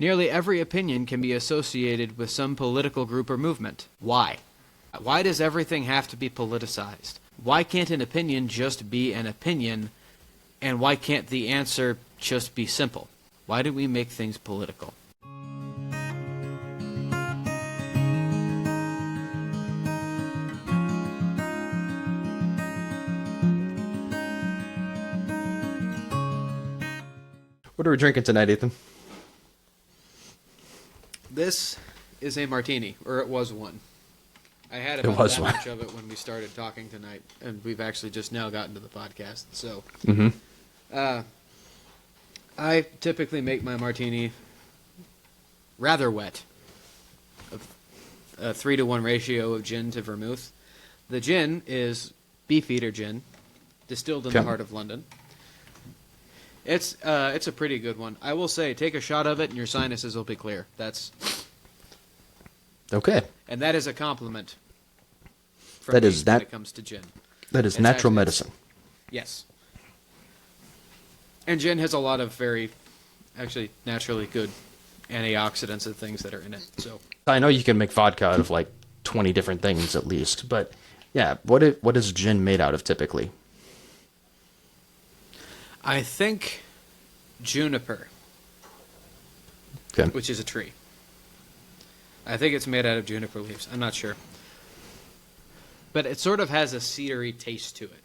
Nearly every opinion can be associated with some political group or movement. Why? Why does everything have to be politicized? Why can't an opinion just be an opinion, and why can't the answer just be simple? Why do we make things political? What are we drinking tonight, Ethan? This is a martini, or it was one. I had It about was that one. much of it when we started talking tonight, and we've actually just now gotten to the podcast. So, I typically make my martini rather wet, a 3-to-1 ratio of gin to vermouth. The gin is Beefeater gin, distilled in the heart of London. It's a pretty good one. I will say, take a shot of it and your sinuses will be clear. Okay. And that is a compliment. That is when it comes to gin. That is natural medicine. Yes. And gin has a lot of very, actually, naturally good antioxidants and things that are in it. So I know you can make vodka out of like 20 different things at least, but yeah, what is gin made out of typically? I think juniper, Okay. which is a tree. I think it's made out of juniper leaves. I'm not sure. But it sort of has a cedary taste to it.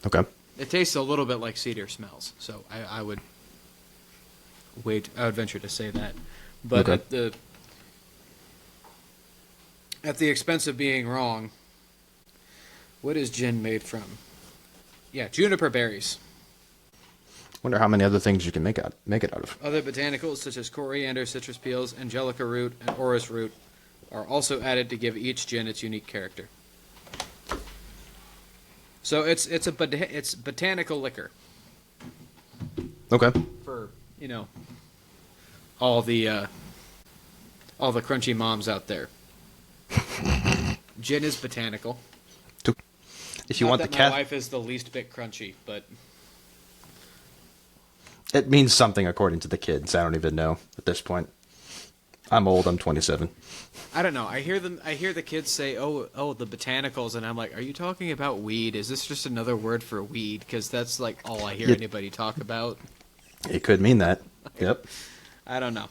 Okay. It tastes a little bit like cedar smells, so I would venture to say that. But Okay. at the expense of being wrong, what is gin made from? Yeah, juniper berries. Wonder how many other things you can make it out of. Other botanicals such as coriander, citrus peels, angelica root, and orris root are also added to give each gin its unique character. So it's botanical liquor Okay. for all the crunchy moms out there. Gin is botanical. If you Not want that the my wife is the least bit crunchy, but it means something according to the kids. I don't even know at this point. I'm old. I'm 27. I don't know. I hear the kids say, "Oh, the botanicals," and I'm like, "Are you talking about weed? Is this just another word for weed?" Because that's like all I hear anybody talk about. It could mean that. Yep. I don't know.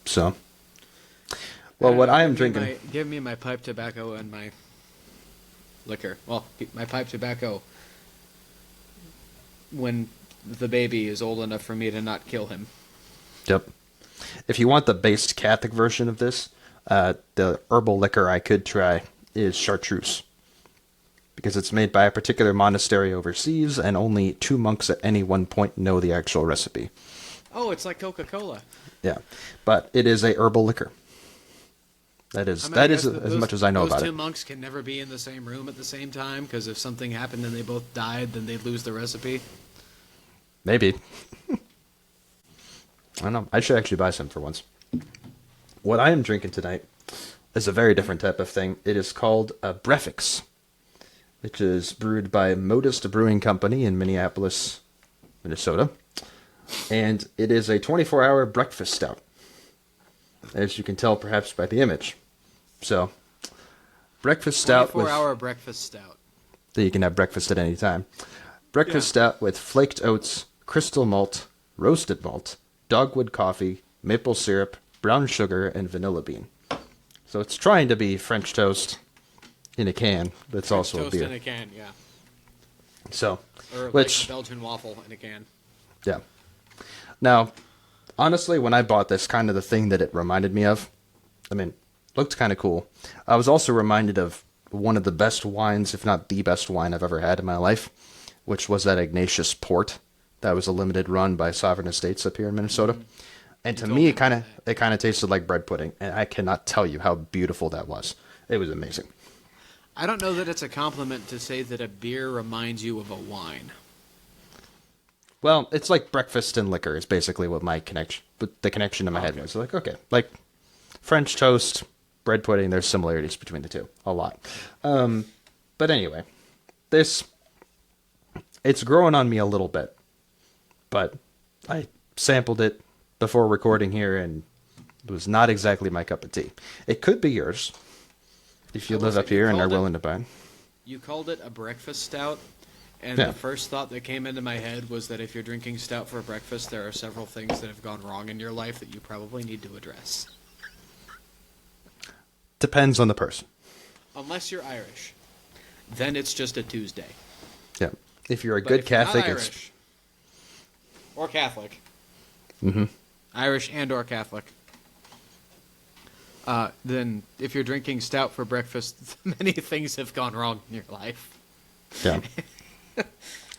So, well, what I am drinking. Give me my pipe tobacco and my liquor. Well, my pipe tobacco when the baby is old enough for me to not kill him. Yep. If you want the base Catholic version of this, the herbal liquor I could try is chartreuse. Because it's made by a particular monastery overseas, and only 2 monks at any one point know the actual recipe. Oh, it's like Coca-Cola. Yeah. But it is a herbal liquor. That is as much as I know about Those it. 2 monks can never be in the same room at the same time, because if something happened and they both died, then they'd lose the recipe. Maybe. I don't know. I should actually buy some for once. What I am drinking tonight is a very different type of thing. It is called a Brefix, which is brewed by Modist Brewing Company in Minneapolis, Minnesota. And it is a 24-hour breakfast stout, as you can tell perhaps by the image. So, breakfast stout with... 24-hour breakfast stout. that you can have breakfast at any time. Breakfast stout with flaked oats, crystal malt, roasted malt, dogwood coffee, maple syrup, brown sugar, and vanilla bean. So it's trying to be French toast in a can. That's also a beer. Toast in a can, yeah. So, Or which like Belgian waffle in a can. yeah. Now, honestly, when I bought this, kind of the thing that it reminded me of, I mean, looked kind of cool. I was also reminded of one of the best wines, if not the best wine I've ever had in my life, which was that Ignatius Port. That was a limited run by Sovereign Estates up here in Minnesota. Mm-hmm. And to me, it kind of tasted like bread pudding, and I cannot tell you how beautiful that was. It was amazing. I don't know that it's a compliment to say that a beer reminds you of a wine. Well, it's like breakfast and liquor is basically what my connection, but the connection in my head was like, okay, like French toast, bread pudding. There's similarities between the two, a lot. But anyway, it's growing on me a little bit, but I sampled it before recording here, and it was not exactly my cup of tea. It could be yours if you live up here and are willing to buy it. You called it a breakfast stout, and Yeah. the first thought that came into my head was that if you're drinking stout for breakfast, there are several things that have gone wrong in your life that you probably need to address. Depends on the person. Unless you're Irish. Then it's just a Tuesday. Yeah. If you're a But good if you're not Catholic, Irish, or Catholic. Mm-hmm. Irish and or Catholic. Then if you're drinking stout for breakfast, many things have gone wrong in your life. Yeah.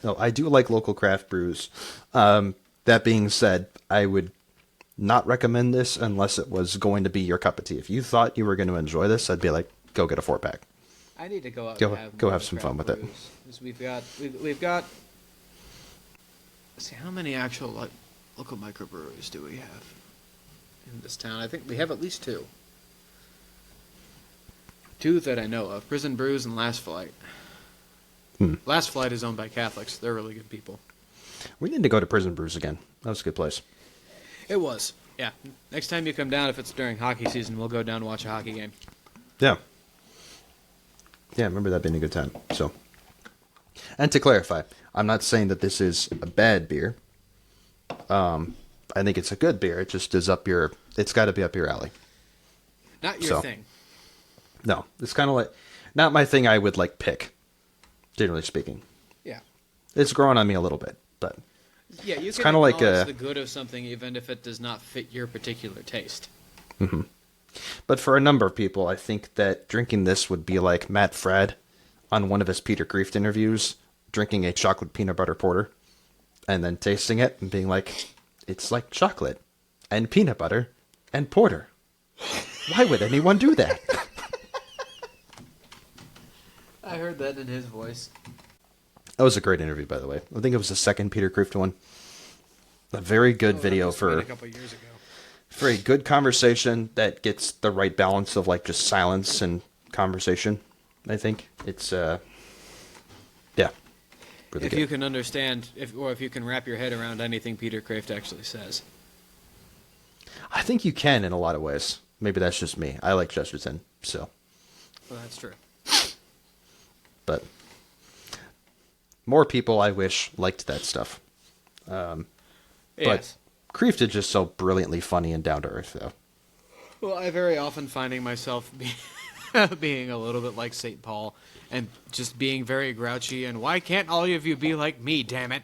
No, I do like local craft brews. That being said, I would not recommend this unless it was going to be your cup of tea. If you thought you were going to enjoy this, I'd be like, go get a 4-pack. I need to go out Go- and have go more have some fun with it. brews. 'Cause we've got. Let's see, how many actual local microbreweries do we have in this town? I think we have at least two. Two that I know of: Prison Brews and Last Flight. Last Flight is owned by Catholics. They're really good people. We need to go to Prison Brews again. That was a good place. It was, yeah. Next time you come down, if it's during hockey season, we'll go down and watch a hockey game. Yeah. Yeah, I remember that being a good time. So, and to clarify, I'm not saying that this is a bad beer. I think it's a good beer. It just is up your. It's got to be up your alley. Not your So. thing. No, it's kind of like not my thing. I would like pick, generally speaking. Yeah. It's growing on me a little bit, but Yeah, you can kinda like acknowledge a- the good of something even if it does not fit your particular taste. but for a number of people, I think that drinking this would be like Matt Fradd on one of his Peter Kreeft interviews, drinking a chocolate peanut butter porter, and then tasting it and being like, "It's like chocolate and peanut butter and porter. Why would anyone do that?" I heard that in his voice. That was a great interview, by the way. I think it was the second Peter Kreeft one. A very good video That must have been for a couple years ago. for a good conversation that gets the right balance of like just silence and conversation. I think it's yeah, really If good. you can understand, if you can wrap your head around anything Peter Kreeft actually says. I think you can in a lot of ways. Maybe that's just me. I like Chesterton, so Well, that's true. but more people I wish liked that stuff. Yes. But Kreeft is just so brilliantly funny and down to earth, though. Well, I very often finding myself being a little bit like St. Paul and just being very grouchy and why can't all of you be like me, damn it?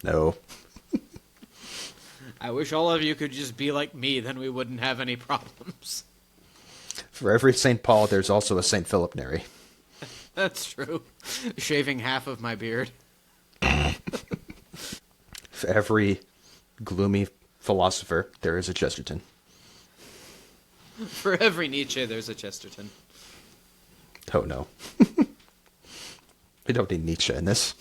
No. I wish all of you could just be like me, then we wouldn't have any problems. For every St. Paul, there's also a St. Philip Neri. That's true. Shaving half of my beard. For every gloomy philosopher, there is a Chesterton. For every Nietzsche, there's a Chesterton. Oh, no. We don't need Nietzsche in this.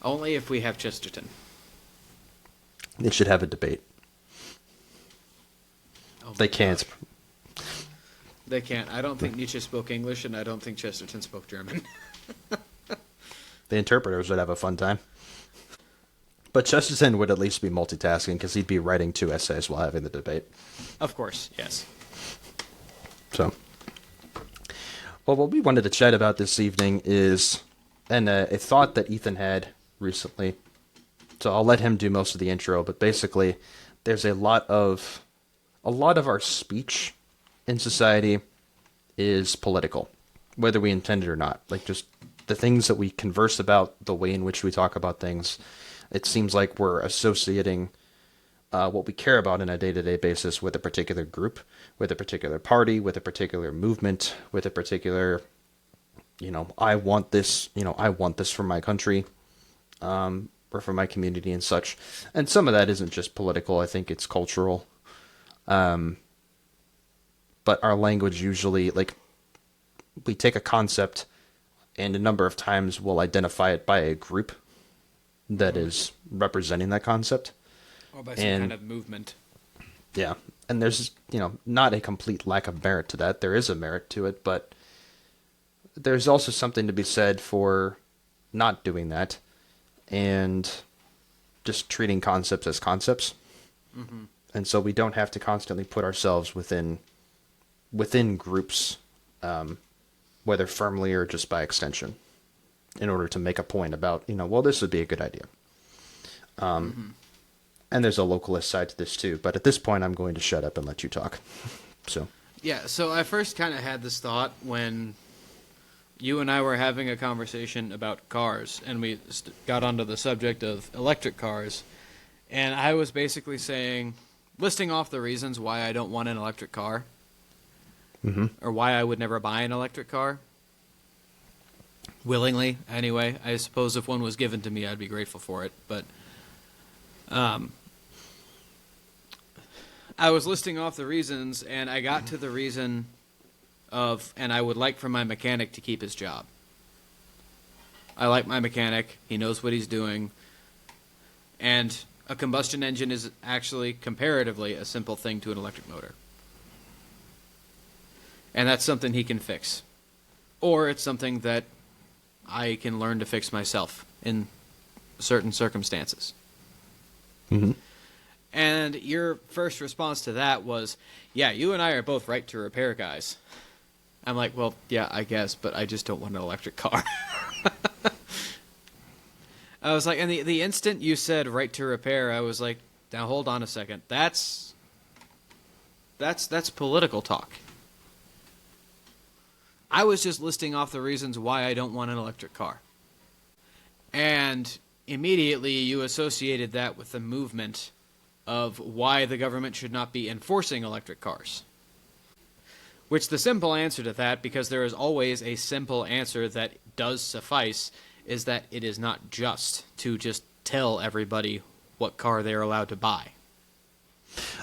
Only if we have Chesterton. They should have a debate. Oh my They can't. gosh. They can't. I don't think Nietzsche spoke English, and I don't think Chesterton spoke German. The interpreters would have a fun time. But Chesterton would at least be multitasking because he'd be writing 2 essays while having the debate. Of course, yes. So, well, what we wanted to chat about this evening is a thought that Ethan had recently. So I'll let him do most of the intro, but basically, there's a lot of our speech in society is political, whether we intend it or not. Like just the things that we converse about, the way in which we talk about things. It seems like we're associating what we care about on a day-to-day basis with a particular group, with a particular party, with a particular movement, with a particular, I want this for my country, or for my community and such. And some of that isn't just political. I think it's cultural. But our language usually, like, we take a concept and a number of times we'll identify it by a group that is representing that concept. Or by some kind of movement. Yeah. And there's, not a complete lack of merit to that. There is a merit to it, but there's also something to be said for not doing that and just treating concepts as concepts. Mm-hmm. And so we don't have to constantly put ourselves within groups, whether firmly or just by extension, in order to make a point about, well, this would be a good idea. And there's a localist side to this too. But at this point, I'm going to shut up and let you talk. So. Yeah, so I first kind of had this thought when you and I were having a conversation about cars, and we got onto the subject of electric cars, and I was basically listing off the reasons why I don't want an electric car, or why I would never buy an electric car. Willingly, anyway. I suppose if one was given to me, I'd be grateful for it, but I was listing off the reasons, and I got to the reason and I would like for my mechanic to keep his job. I like my mechanic. He knows what he's doing. And a combustion engine is actually, comparatively, a simple thing to an electric motor. And that's something he can fix. Or it's something that I can learn to fix myself in certain circumstances. Mm-hmm. And your first response to that was, yeah, you and I are both right to repair guys. I'm like, well, yeah, I guess, but I just don't want an electric car. I was like, and the instant you said right to repair, I was like, now hold on a second. That's political talk. I was just listing off the reasons why I don't want an electric car. And immediately you associated that with the movement of why the government should not be enforcing electric cars. Which the simple answer to that, because there is always a simple answer that does suffice, is that it is not just to just tell everybody what car they're allowed to buy.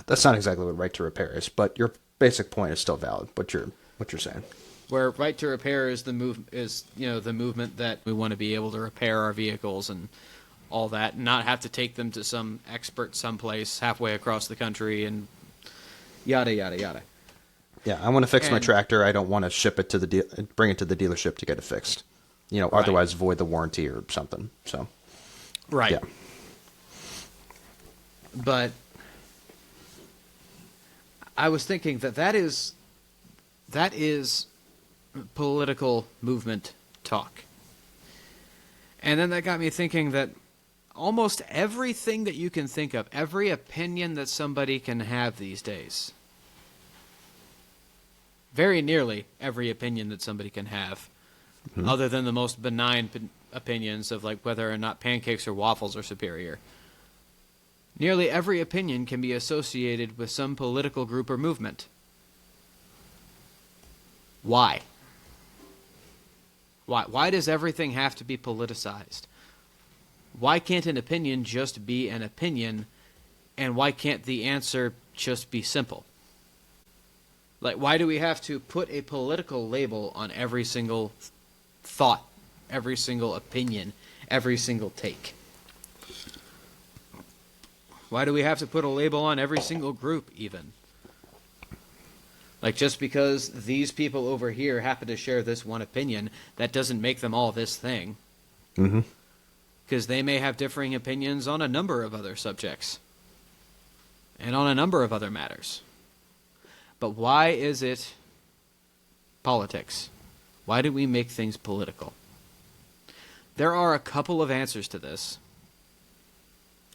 That's not exactly what right to repair is, but your basic point is still valid. What you're saying. Where right to repair is the movement that we want to be able to repair our vehicles and all that, and not have to take them to some expert someplace halfway across the country and yada yada yada. Yeah, I want to fix my tractor. I don't want to ship it to bring it to the dealership to get it fixed. Otherwise void the warranty or something. So, right. Yeah. But I was thinking that is political movement talk. And then that got me thinking that almost everything that you can think of, every opinion that somebody can have these days, very nearly every opinion that somebody can have, other than the most benign opinions of like whether or not pancakes or waffles are superior, nearly every opinion can be associated with some political group or movement. Why? Why does everything have to be politicized? Why can't an opinion just be an opinion, and why can't the answer just be simple? Like, why do we have to put a political label on every single thought, every single opinion, every single take? Why do we have to put a label on every single group, even? Like, just because these people over here happen to share this one opinion, that doesn't make them all this thing. Mm-hmm. Because they may have differing opinions on a number of other subjects. And on a number of other matters. But why is it politics? Why do we make things political? There are a couple of answers to this.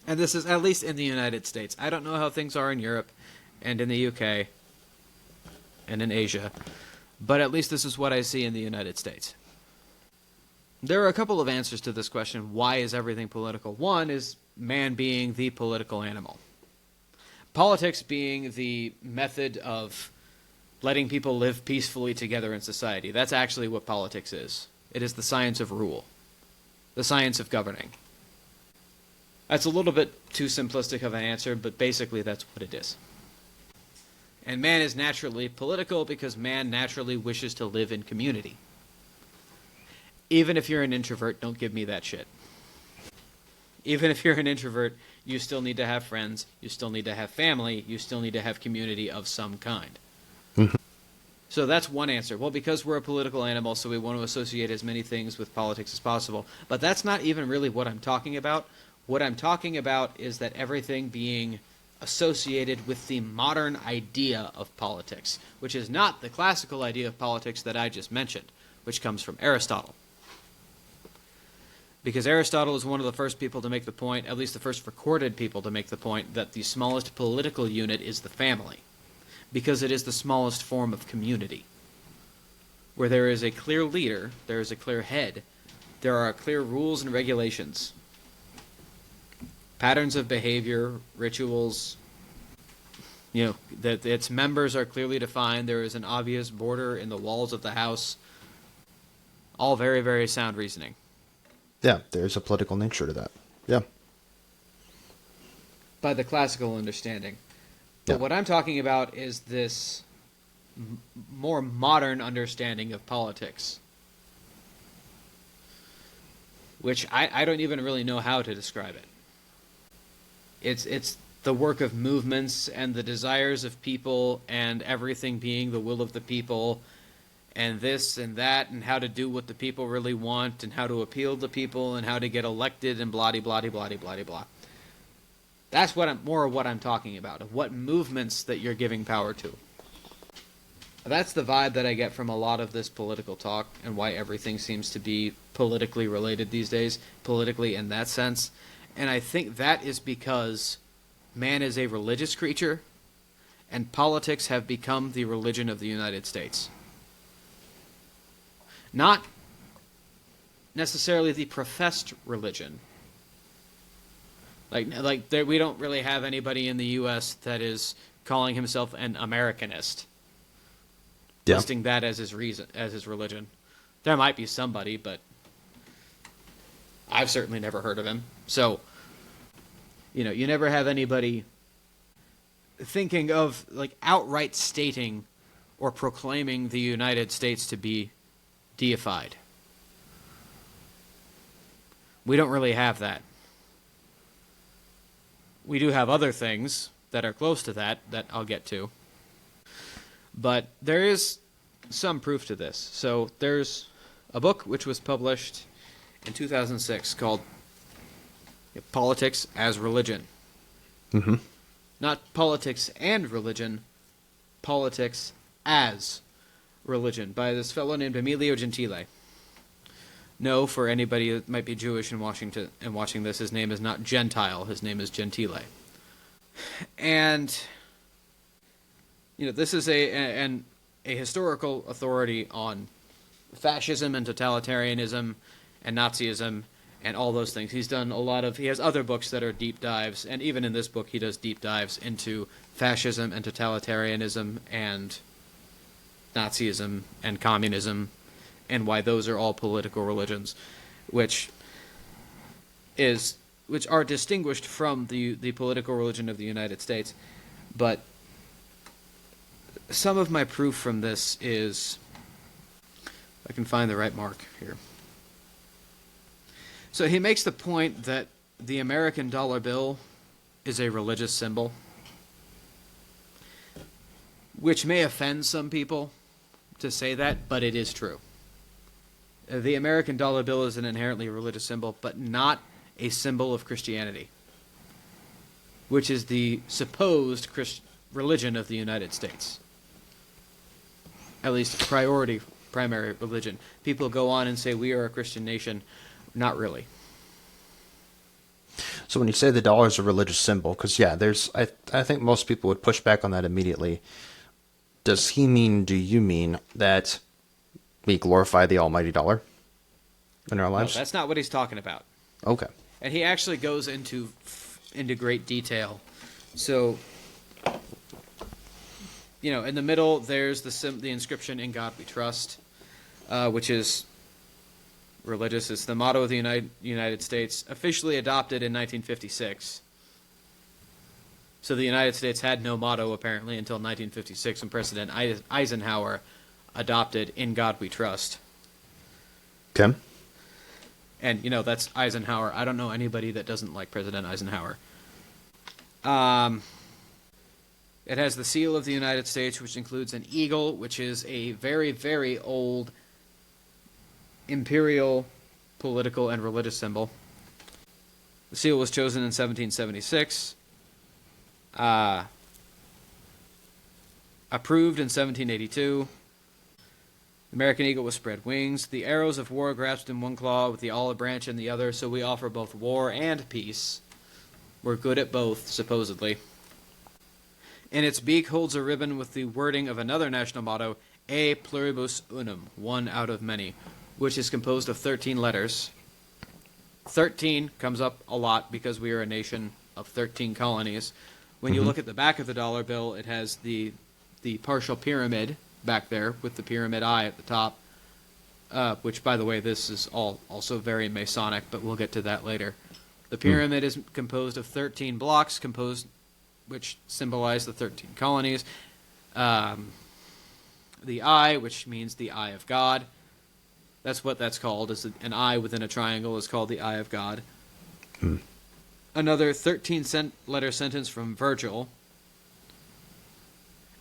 And this is at least in the United States. I don't know how things are in Europe and in the UK and in Asia, but at least this is what I see in the United States. There are a couple of answers to this question, why is everything political? One is man being the political animal. Politics being the method of letting people live peacefully together in society. That's actually what politics is. It is the science of rule, the science of governing. That's a little bit too simplistic of an answer, but basically that's what it is. And man is naturally political because man naturally wishes to live in community. Even if you're an introvert, don't give me that shit. Even if you're an introvert, you still need to have friends, you still need to have family, you still need to have community of some kind. Mm-hmm. So that's one answer. Well, because we're a political animal, so we want to associate as many things with politics as possible. But that's not even really what I'm talking about. What I'm talking about is that everything being associated with the modern idea of politics, which is not the classical idea of politics that I just mentioned, which comes from Aristotle. Because Aristotle is one of the first people to make the point, at least the first recorded people to make the point, that the smallest political unit is the family, because it is the smallest form of community. Where there is a clear leader, there is a clear head, there are clear rules and regulations, patterns of behavior, rituals, that its members are clearly defined, there is an obvious border in the walls of the house, all very, very sound reasoning. Yeah, there's a political nature to that. Yeah. By the classical understanding. But what I'm talking about is this more modern understanding of politics, which I don't even really know how to describe it. It's the work of movements and the desires of people and everything being the will of the people and this and that and how to do what the people really want and how to appeal to people and how to get elected and blah-de-blah-de-blah-de-blah-de-blah. That's what I'm talking about, of what movements that you're giving power to. That's the vibe that I get from a lot of this political talk and why everything seems to be politically related these days, politically in that sense. And I think that is because man is a religious creature and politics have become the religion of the United States. Not necessarily the professed religion. We don't really have anybody in the U.S. that is calling himself an Americanist, listing that as his religion. There might be somebody, but I've certainly never heard of him. So, you never have anybody thinking of outright stating or proclaiming the United States to be deified. We don't really have that. We do have other things that are close to that I'll get to. But there is some proof to this. So there's a book which was published in 2006 called Politics as Religion. Mm-hmm. Not politics and religion, politics as religion, by this fellow named Emilio Gentile. No, for anybody that might be Jewish in Washington and watching this, his name is not Gentile, his name is Gentile. And this is a historical authority on fascism and totalitarianism and Nazism and all those things. He's done he has other books that are deep dives, and even in this book he does deep dives into fascism and totalitarianism and Nazism and communism and why those are all political religions, which are distinguished from the political religion of the United States. But some of my proof from this is, I can find the right mark here. So he makes the point that the American dollar bill is a religious symbol, which may offend some people to say that, but it is true. The American dollar bill is an inherently religious symbol, but not a symbol of Christianity, which is the supposed religion of the United States. At least primary religion. People go on and say we are a Christian nation. Not really. So when you say the dollar is a religious symbol, because I think most people would push back on that immediately. Do you mean that we glorify the almighty dollar in our lives? No, that's not what he's talking about. Okay. And he actually goes into great detail. So, in the middle, there's the inscription, "In God We Trust," which is religious. It's the motto of the United States, officially adopted in 1956. So the United States had no motto, apparently, until 1956, when President Eisenhower adopted "In God We Trust." Okay. And, that's Eisenhower. I don't know anybody that doesn't like President Eisenhower. It has the seal of the United States, which includes an eagle, which is a very, very old imperial political and religious symbol. The seal was chosen in 1776. Approved in 1782. The American eagle with spread wings. The arrows of war grasped in one claw with the olive branch in the other, so we offer both war and peace. We're good at both, supposedly. In its beak holds a ribbon with the wording of another national motto, E pluribus unum, one out of many, which is composed of 13 letters. 13 comes up a lot because we are a nation of 13 colonies. When you look at the back of the dollar bill, it has the partial pyramid back there with the pyramid eye at the top, which, by the way, this is also very Masonic, but we'll get to that later. The pyramid is composed of 13 blocks, which symbolize the 13 colonies. The eye, which means the eye of God. That's what that's called. Is an eye within a triangle is called the eye of God. Another 13-letter sentence from Virgil.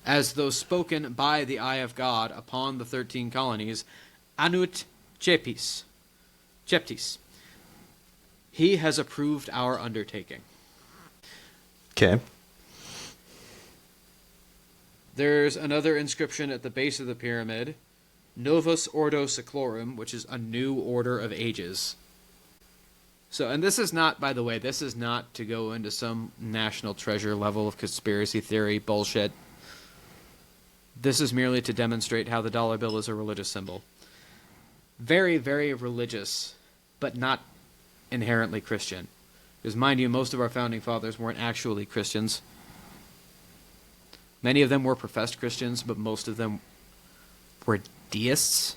As though spoken by the eye of God upon the 13 colonies, annuit ceptis. He has approved our undertaking. Okay. There's another inscription at the base of the pyramid, Novus Ordo Seclorum, which is a new order of ages. So, and this is not, by the way, this is not to go into some national treasure level of conspiracy theory bullshit. This is merely to demonstrate how the dollar bill is a religious symbol. Very, very religious, but not inherently Christian. Because, mind you, most of our founding fathers weren't actually Christians. Many of them were professed Christians, but most of them were deists.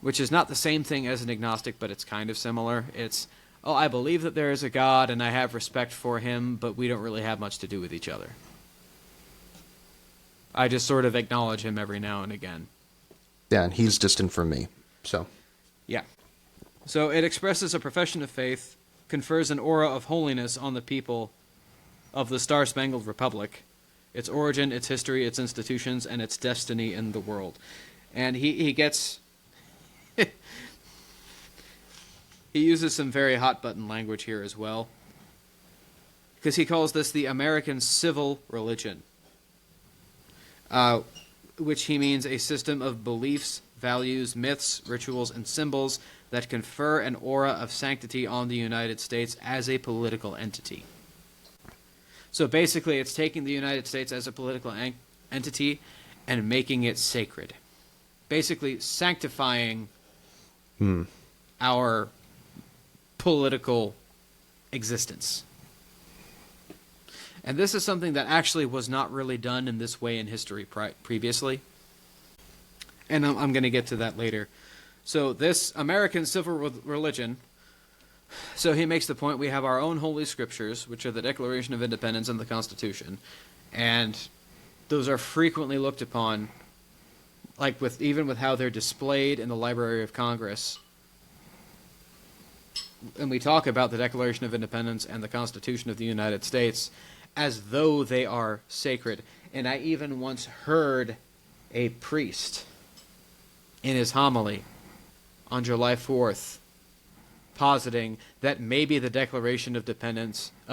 Which is not the same thing as an agnostic, but it's kind of similar. It's, oh, I believe that there is a God, and I have respect for him, but we don't really have much to do with each other. I just sort of acknowledge him every now and again. Yeah, and he's distant from me, so. Yeah. So it expresses a profession of faith, confers an aura of holiness on the people of the Star-Spangled Republic, its origin, its history, its institutions, and its destiny in the world. And he gets... he uses some very hot-button language here as well, because he calls this the American civil religion, which he means a system of beliefs, values, myths, rituals, and symbols that confer an aura of sanctity on the United States as a political entity. So basically, it's taking the United States as a political entity and making it sacred. Basically, sanctifying our political existence. And this is something that actually was not really done in this way in history previously. And I'm going to get to that later. So this American civil religion... So he makes the point we have our own holy scriptures, which are the Declaration of Independence and the Constitution, and those are frequently looked upon, like even with how they're displayed in the Library of Congress. And we talk about the Declaration of Independence and the Constitution of the United States as though they are sacred. And I even once heard a priest in his homily on July 4th positing that maybe the Declaration of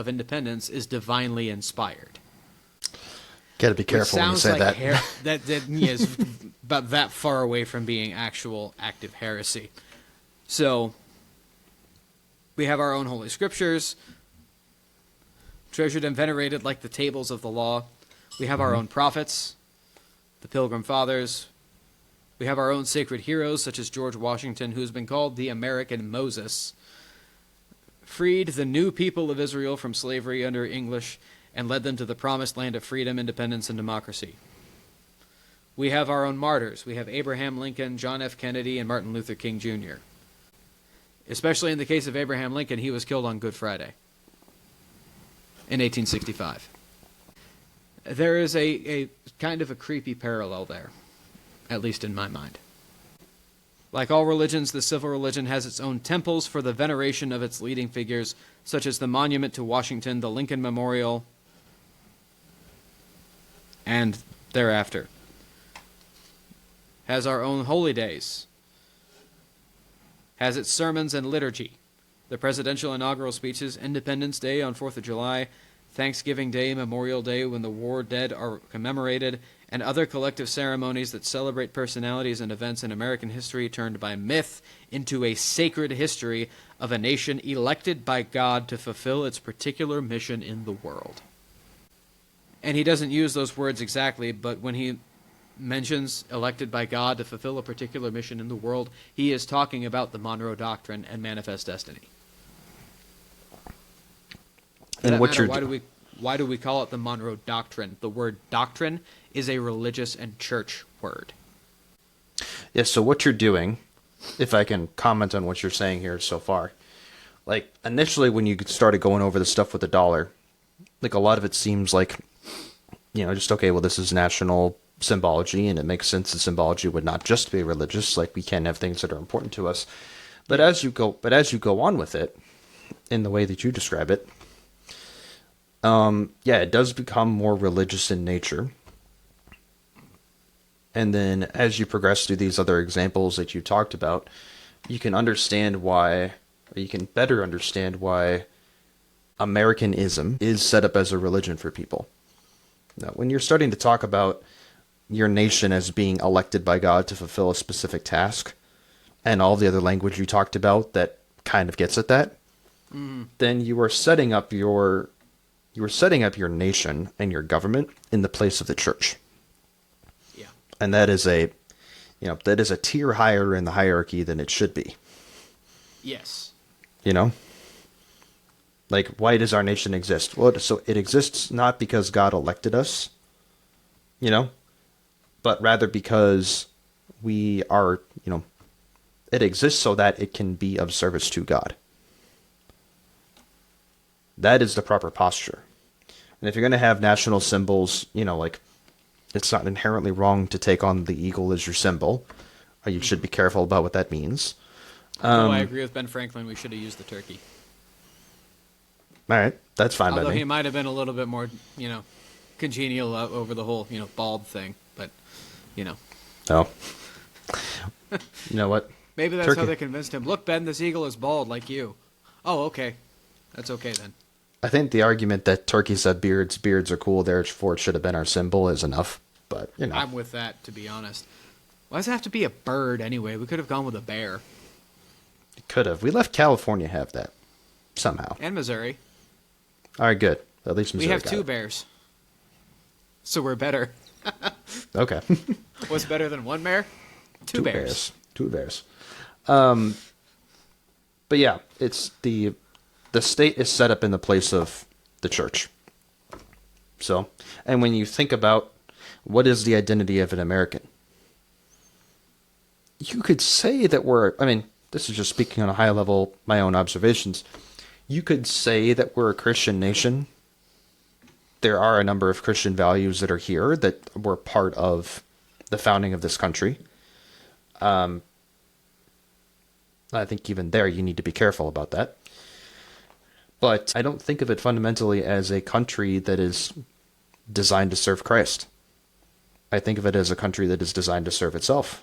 Independence is divinely inspired. Gotta be careful when you say like that. That is about that far away from being actual active heresy. So, we have our own holy scriptures, treasured and venerated like the tables of the law. We have our own prophets, the Pilgrim Fathers. We have our own sacred heroes, such as George Washington, who's been called the American Moses, freed the new people of Israel from slavery under English, and led them to the promised land of freedom, independence, and democracy. We have our own martyrs. We have Abraham Lincoln, John F. Kennedy, and Martin Luther King Jr. Especially in the case of Abraham Lincoln, he was killed on Good Friday in 1865. There is a kind of a creepy parallel there, at least in my mind. Like all religions, the civil religion has its own temples for the veneration of its leading figures, such as the Monument to Washington, the Lincoln Memorial, and thereafter. Has our own holy days. Has its sermons and liturgy. The presidential inaugural speeches, Independence Day on 4th of July, Thanksgiving Day, Memorial Day when the war dead are commemorated, and other collective ceremonies that celebrate personalities and events in American history turned by myth into a sacred history of a nation elected by God to fulfill its particular mission in the world. And he doesn't use those words exactly, but when he mentions elected by God to fulfill a particular mission in the world, he is talking about the Monroe Doctrine and Manifest Destiny. And what matter, why do we call it the Monroe Doctrine? The word doctrine is a religious and church word. Yeah, so what you're doing, if I can comment on what you're saying here so far, like initially when you started going over the stuff with the dollar, like a lot of it seems like, just okay, well, this is national symbology, and it makes sense that symbology would not just be religious, like we can have things that are important to us. But as you go on with it, in the way that you describe it, it does become more religious in nature. And then as you progress through these other examples that you talked about, you can better understand why Americanism is set up as a religion for people. Now, when you're starting to talk about your nation as being elected by God to fulfill a specific task, and all the other language you talked about that kind of gets at that, then you are setting up your nation and your government in the place of the church. Yeah. And that is a tier higher in the hierarchy than it should be. Yes. Like, why does our nation exist? Well, so it exists not because God elected us, but rather because we are, it exists so that it can be of service to God. That is the proper posture. And if you're going to have national symbols, it's not inherently wrong to take on the eagle as your symbol. Or you should be careful about what that means. I agree with Ben Franklin. We should have used the turkey. All right, that's fine by me. Although he might have been a little bit more, congenial over the whole, bald thing. But, Oh. You know what? Maybe that's Turkey. how they convinced him. Look, Ben, this eagle is bald like you. Oh, okay. That's okay then. I think the argument that turkeys have beards are cool, therefore it should have been our symbol is enough. But, I'm with that, to be honest. Why does it have to be a bird anyway? We could have gone with a bear. Could have. We left California have that. Somehow. And Missouri. All right, good. At least Missouri We have got two it. bears. So we're better. Okay. What's better than one bear? Two bears. Two bears. But yeah, it's the state is set up in the place of the church. So, and when you think about what is the identity of an American, you could say that this is just speaking on a high level, my own observations. You could say that we're a Christian nation. There are a number of Christian values that are here that were part of the founding of this country. I think even there you need to be careful about that. But I don't think of it fundamentally as a country that is designed to serve Christ. I think of it as a country that is designed to serve itself.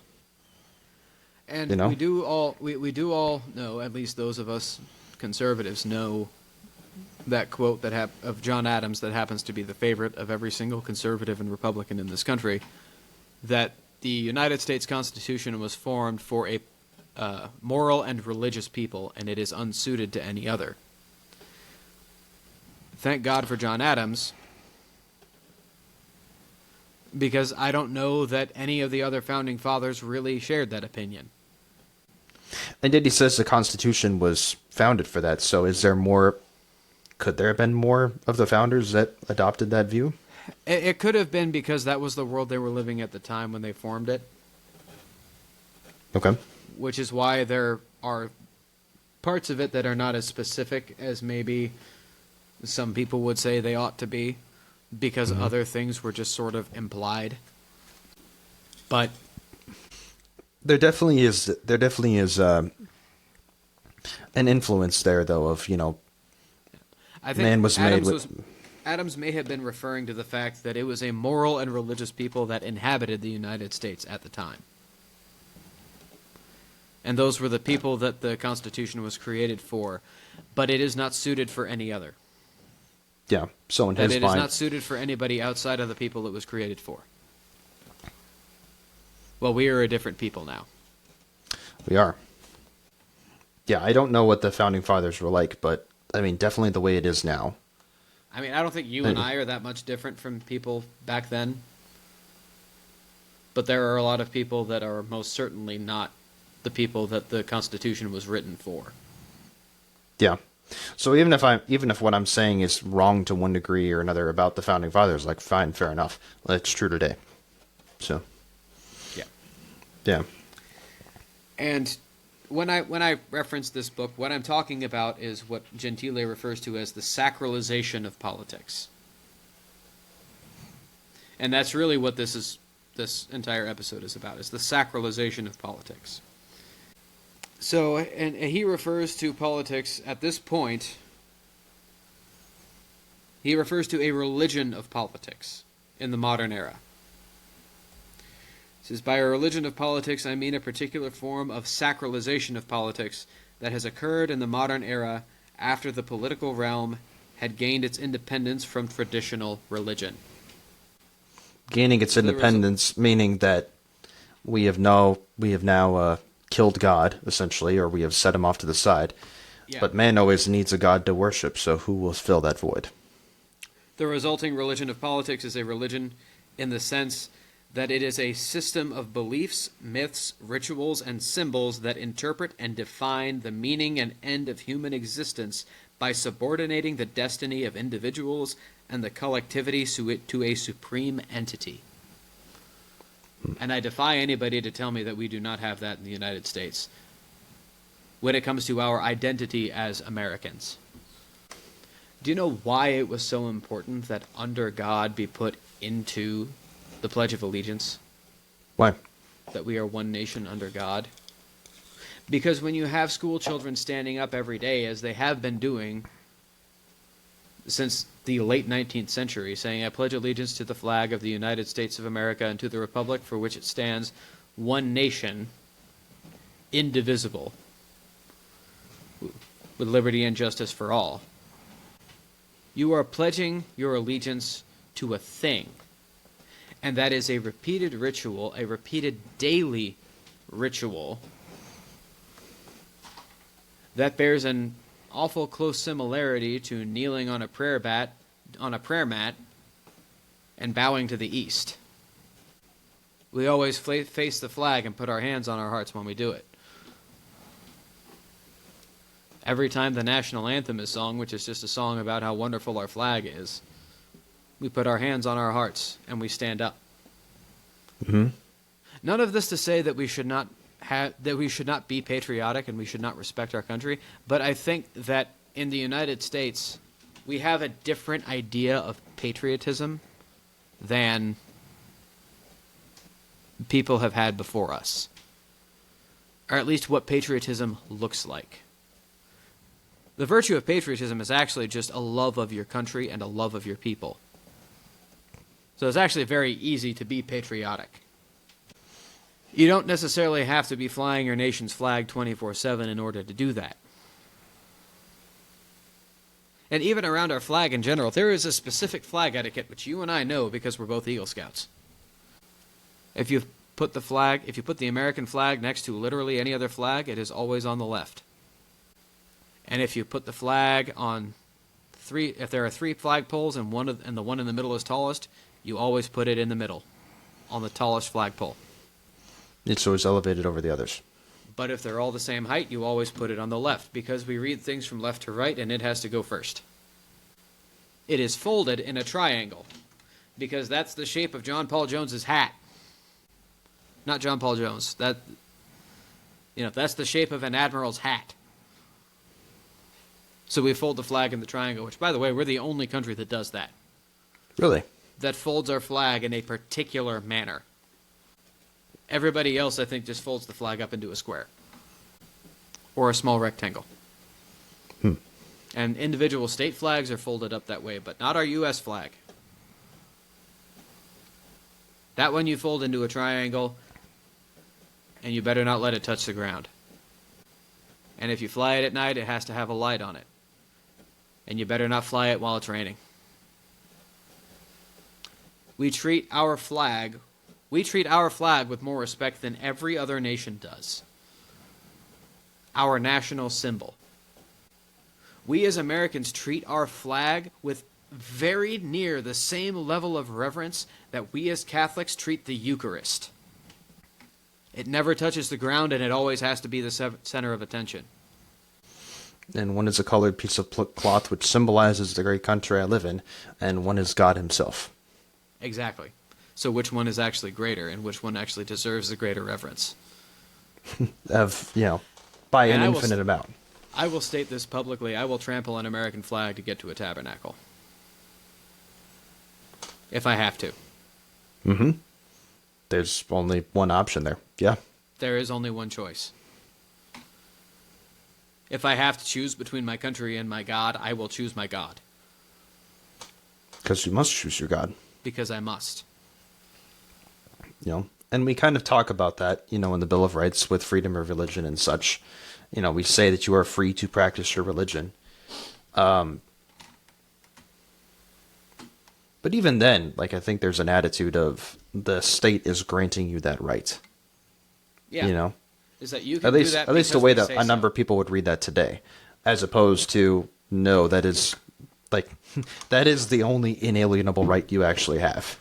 And we do all know, at least those of us conservatives know, that quote of John Adams that happens to be the favorite of every single conservative and Republican in this country, that the United States Constitution was formed for a moral and religious people, and it is unsuited to any other. Thank God for John Adams, because I don't know that any of the other founding fathers really shared that opinion. And yet he says the Constitution was founded for that, so could there have been more of the founders that adopted that view? It could have been because that was the world they were living at the time when they formed it. Okay. Which is why there are parts of it that are not as specific as maybe some people would say they ought to be, because other things were just sort of implied. But there definitely is an influence there, though, of, I think man was made Adams may have been referring to the fact that it was a moral and religious people that inhabited the United States at the time. And those were the people that the Constitution was created for. But it is not suited for any other. Yeah, so in That his it is mind... not suited for anybody outside of the people it was created for. Well, we are a different people now. We are. Yeah, I don't know what the Founding Fathers were like, but, I mean, definitely the way it is now. I mean, I don't think you and I are that much different from people back then. But there are a lot of people that are most certainly not the people that the Constitution was written for. Yeah. So even if what I'm saying is wrong to one degree or another about the Founding Fathers, like, fine, fair enough. It's true today. So. Yeah. Yeah. And when I reference this book, what I'm talking about is what Gentile refers to as the sacralization of politics. And that's really what this entire episode is about, is the sacralization of politics. So, and he refers to politics at this point, he refers to a religion of politics in the modern era. He says, by a religion of politics, I mean a particular form of sacralization of politics that has occurred in the modern era after the political realm had gained its independence from traditional religion. Gaining its independence, meaning that we have now killed God, essentially, or we have set him off to the side. Yeah. But man always needs a God to worship, so who will fill that void? The resulting religion of politics is a religion in the sense that it is a system of beliefs, myths, rituals, and symbols that interpret and define the meaning and end of human existence by subordinating the destiny of individuals and the collectivity to a supreme entity. And I defy anybody to tell me that we do not have that in the United States when it comes to our identity as Americans. Do you know why it was so important that under God be put into the Pledge of Allegiance? Why? That we are one nation under God? Because when you have school children standing up every day, as they have been doing since the late 19th century, saying, I pledge allegiance to the flag of the United States of America and to the republic for which it stands, one nation, indivisible, with liberty and justice for all. You are pledging your allegiance to a thing, and that is a repeated ritual, a repeated daily ritual that bears an awful close similarity to kneeling on a prayer mat and bowing to the east. We always face the flag and put our hands on our hearts when we do it. Every time the national anthem is sung, which is just a song about how wonderful our flag is, we put our hands on our hearts and we stand up. Mm-hmm. None of this to say that we should not be patriotic and we should not respect our country, but I think that in the United States we have a different idea of patriotism than people have had before us, or at least what patriotism looks like. The virtue of patriotism is actually just a love of your country and a love of your people. So it's actually very easy to be patriotic. You don't necessarily have to be flying your nation's flag 24/7 in order to do that. And even around our flag in general, there is a specific flag etiquette which you and I know because we're both Eagle Scouts. If you put the American flag next to literally any other flag, it is always on the left. And if you put the flag on if there are 3 flagpoles and the one in the middle is tallest, you always put it in the middle, on the tallest flagpole. It's always elevated over the others. But if they're all the same height, you always put it on the left, because we read things from left to right, and it has to go first. It is folded in a triangle, because that's the shape of John Paul Jones's hat. Not John Paul Jones. That's the shape of an admiral's hat. So we fold the flag in the triangle, which, by the way, we're the only country that does that. Really? That folds our flag in a particular manner. Everybody else, I think, just folds the flag up into a square. Or a small rectangle. And individual state flags are folded up that way, but not our U.S. flag. That one you fold into a triangle, and you better not let it touch the ground. And if you fly it at night, it has to have a light on it. And you better not fly it while it's raining. We treat our flag with more respect than every other nation does. Our national symbol. We as Americans treat our flag with very near the same level of reverence that we as Catholics treat the Eucharist. It never touches the ground, and it always has to be the center of attention. And one is a colored piece of cloth which symbolizes the great country I live in, and one is God himself. Exactly. So which one is actually greater, and which one actually deserves the greater reverence? By an infinite amount. I will state this publicly. I will trample an American flag to get to a tabernacle. If I have to. Mm-hmm. There's only one option there. Yeah. There is only one choice. If I have to choose between my country and my God, I will choose my God. Because you must choose your God. Because I must. And we kind of talk about that, in the Bill of Rights with freedom of religion and such. We say that you are free to practice your religion. But even then, I think there's an attitude of the state is granting you that right. Yeah. Is that you can at least, do that at least the way that a so. number of people would read that today, as opposed to no, that is that is the only inalienable right you actually have.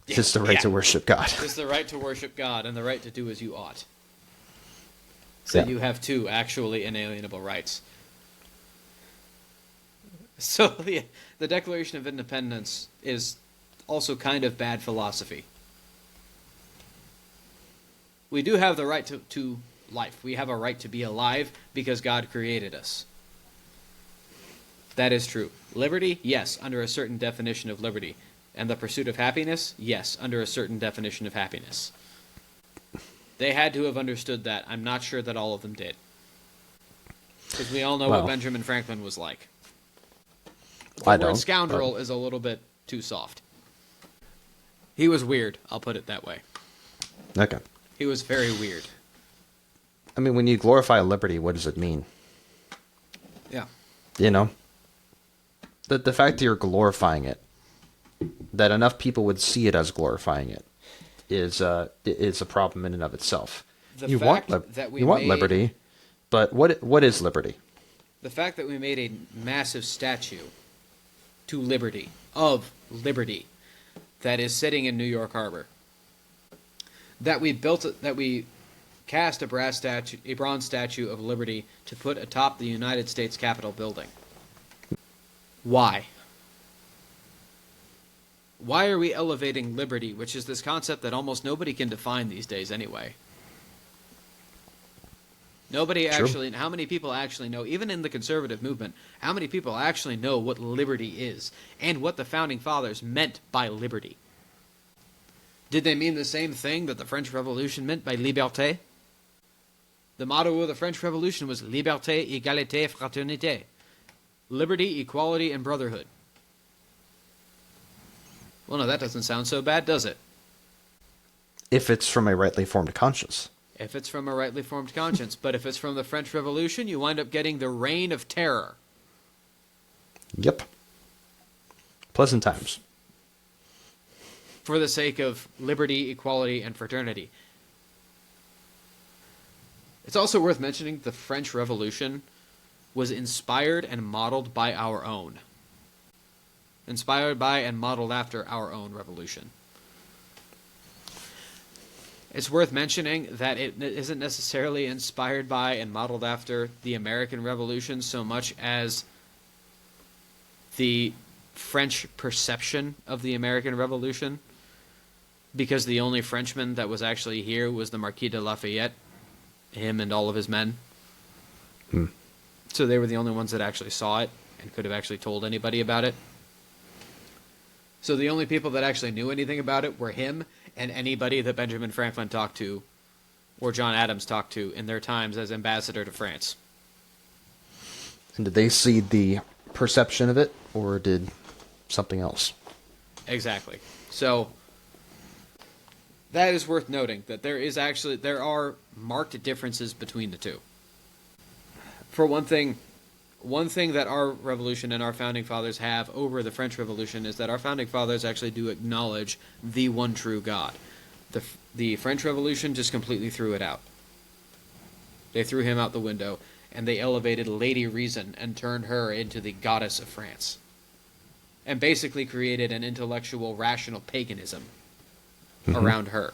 It's the right to worship God. It's the right to worship God and the right to do as you ought. So you have two actually inalienable rights. So the Declaration of Independence is also kind of bad philosophy. We do have the right to life. We have a right to be alive because God created us. That is true. Liberty? Yes, under a certain definition of liberty. And the pursuit of happiness? Yes, under a certain definition of happiness. They had to have understood that. I'm not sure that all of them did. Because we all know what Benjamin Franklin was like. The word scoundrel is a little bit too soft. He was weird, I'll put it that way. Okay. He was very weird. I mean, when you glorify liberty, what does it mean? Yeah. The fact that you're glorifying it, that enough people would see it as glorifying it, is a problem in and of itself. You want liberty, but what is liberty? The fact that we made a massive statue to liberty, of liberty, that is sitting in New York Harbor, that we cast a bronze statue of liberty to put atop the United States Capitol building. Why? Why are we elevating liberty, which is this concept that almost nobody can define these days anyway? How many people actually know, even in the conservative movement, how many people actually know what liberty is and what the Founding Fathers meant by liberty? Did they mean the same thing that the French Revolution meant by liberté? The motto of the French Revolution was liberté, égalité, fraternité. Liberty, equality, and brotherhood. Well, no, that doesn't sound so bad, does it? If it's from a rightly formed conscience. If it's from a rightly formed conscience. But if it's from the French Revolution, you wind up getting the reign of terror. Yep. Pleasant times. For the sake of liberty, equality, and fraternity. It's also worth mentioning the French Revolution was inspired and modeled by our own. Inspired by and modeled after our own revolution. It's worth mentioning that it isn't necessarily inspired by and modeled after the American Revolution so much as the French perception of the American Revolution, because the only Frenchman that was actually here was the Marquis de Lafayette, him and all of his men. So they were the only ones that actually saw it and could have actually told anybody about it. So the only people that actually knew anything about it were him and anybody that Benjamin Franklin talked to or John Adams talked to in their times as ambassador to France. And did they see the perception of it, or did something else? Exactly. So that is worth noting, that there are marked differences between the two. For one thing that our revolution and our founding fathers have over the French Revolution is that our founding fathers actually do acknowledge the one true God. The French Revolution just completely threw it out. They threw him out the window, and they elevated Lady Reason and turned her into the goddess of France. And basically created an intellectual, rational paganism around her.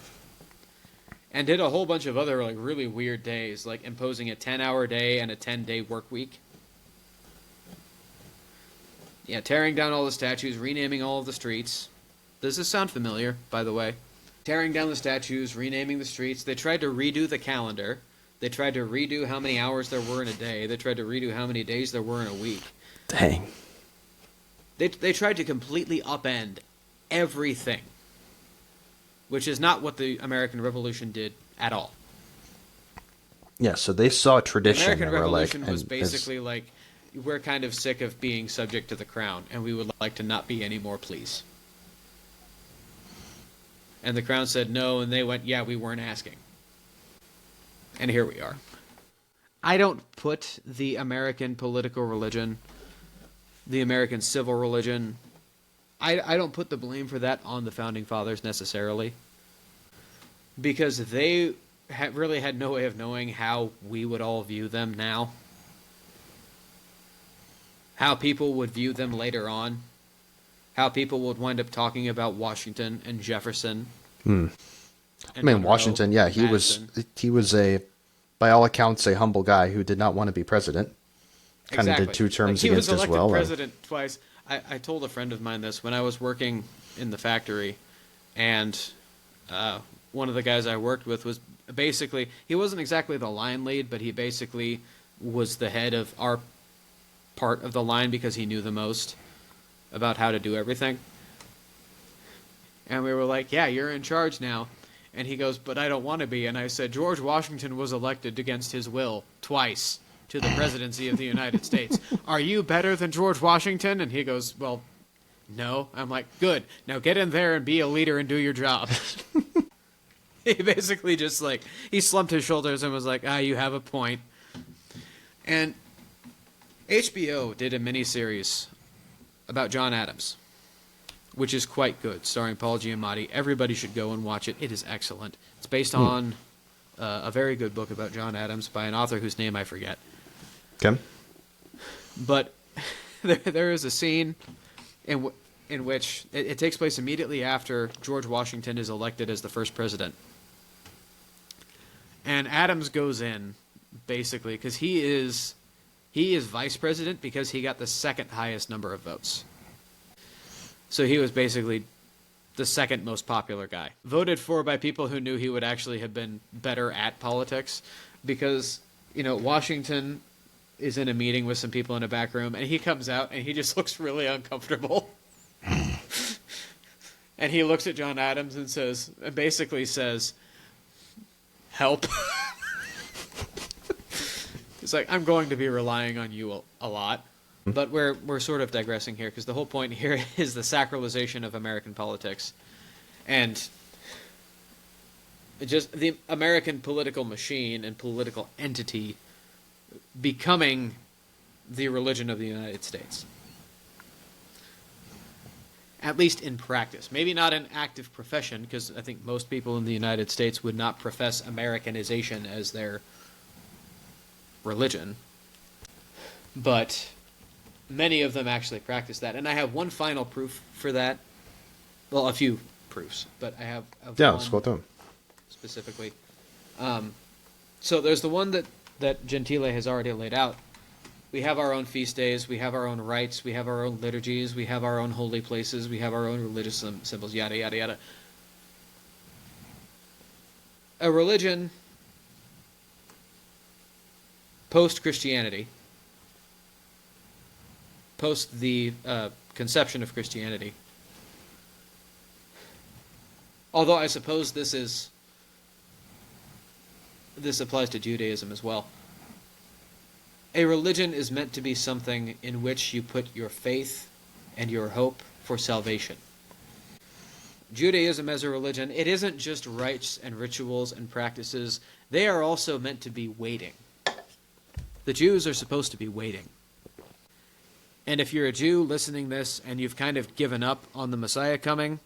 And did a whole bunch of other like really weird days, like imposing a 10-hour day and a 10-day work week. Yeah, tearing down all the statues, renaming all of the streets. Does this sound familiar, by the way? Tearing down the statues, renaming the streets. They tried to redo the calendar. They tried to redo how many hours there were in a day. They tried to redo how many days there were in a week. Dang. They tried to completely upend everything, which is not what the American Revolution did at all. Yeah, so they saw tradition. The American and were Revolution like, was and basically like, we're kind of sick of being subject to the crown, and we would like to not be anymore, please. And the crown said no, and they went, yeah, we weren't asking. And here we are. I don't put the American political religion, the American civil religion, I don't put the blame for that on the Founding Fathers necessarily. Because they really had no way of knowing how we would all view them now. How people would view them later on. How people would wind up talking about Washington and Jefferson. I mean, Monroe, Washington, yeah, Madison. he was a, by all accounts, a humble guy who did not want to be president. Kind of did 2 terms against as well. He was elected president twice. I told a friend of mine this when I was working in the factory, and one of the guys I worked with was basically, he wasn't exactly the line lead, but he basically was the head of our part of the line because he knew the most about how to do everything. And we were like, yeah, you're in charge now. And he goes, but I don't want to be. And I said, George Washington was elected against his will twice to the presidency of the United States. Are you better than George Washington? And he goes, well, no. I'm like, good. Now get in there and be a leader and do your job. He basically just like, he slumped his shoulders and was like, you have a point. And HBO did a miniseries about John Adams, which is quite good, starring Paul Giamatti. Everybody should go and watch it. It is excellent. It's based on a very good book about John Adams by an author whose name I forget. Okay. But there is a scene in which it takes place immediately after George Washington is elected as the first president. And Adams goes in, basically, because he is vice president because he got the second highest number of votes. So he was basically the second most popular guy. Voted for by people who knew he would actually have been better at politics because, Washington is in a meeting with some people in a back room and he comes out and he just looks really uncomfortable. And he looks at John Adams and basically says, help. It's like, I'm going to be relying on you a lot. But we're sort of digressing here because the whole point here is the sacralization of American politics. And just the American political machine and political entity becoming the religion of the United States. At least in practice. Maybe not an active profession, because I think most people in the United States would not profess Americanization as their religion. But many of them actually practice that. And I have one final proof for that. Well, a few proofs, but I have let's go through them. Specifically. So there's the one that Gentile has already laid out. We have our own feast days, we have our own rites, we have our own liturgies, we have our own holy places, we have our own religious symbols, yada, yada, yada. A religion post-Christianity, post the conception of Christianity, although I suppose this applies to Judaism as well. A religion is meant to be something in which you put your faith and your hope for salvation. Judaism as a religion, it isn't just rites and rituals and practices. They are also meant to be waiting. The Jews are supposed to be waiting. And if you're a Jew listening to this and you've kind of given up on the Messiah coming,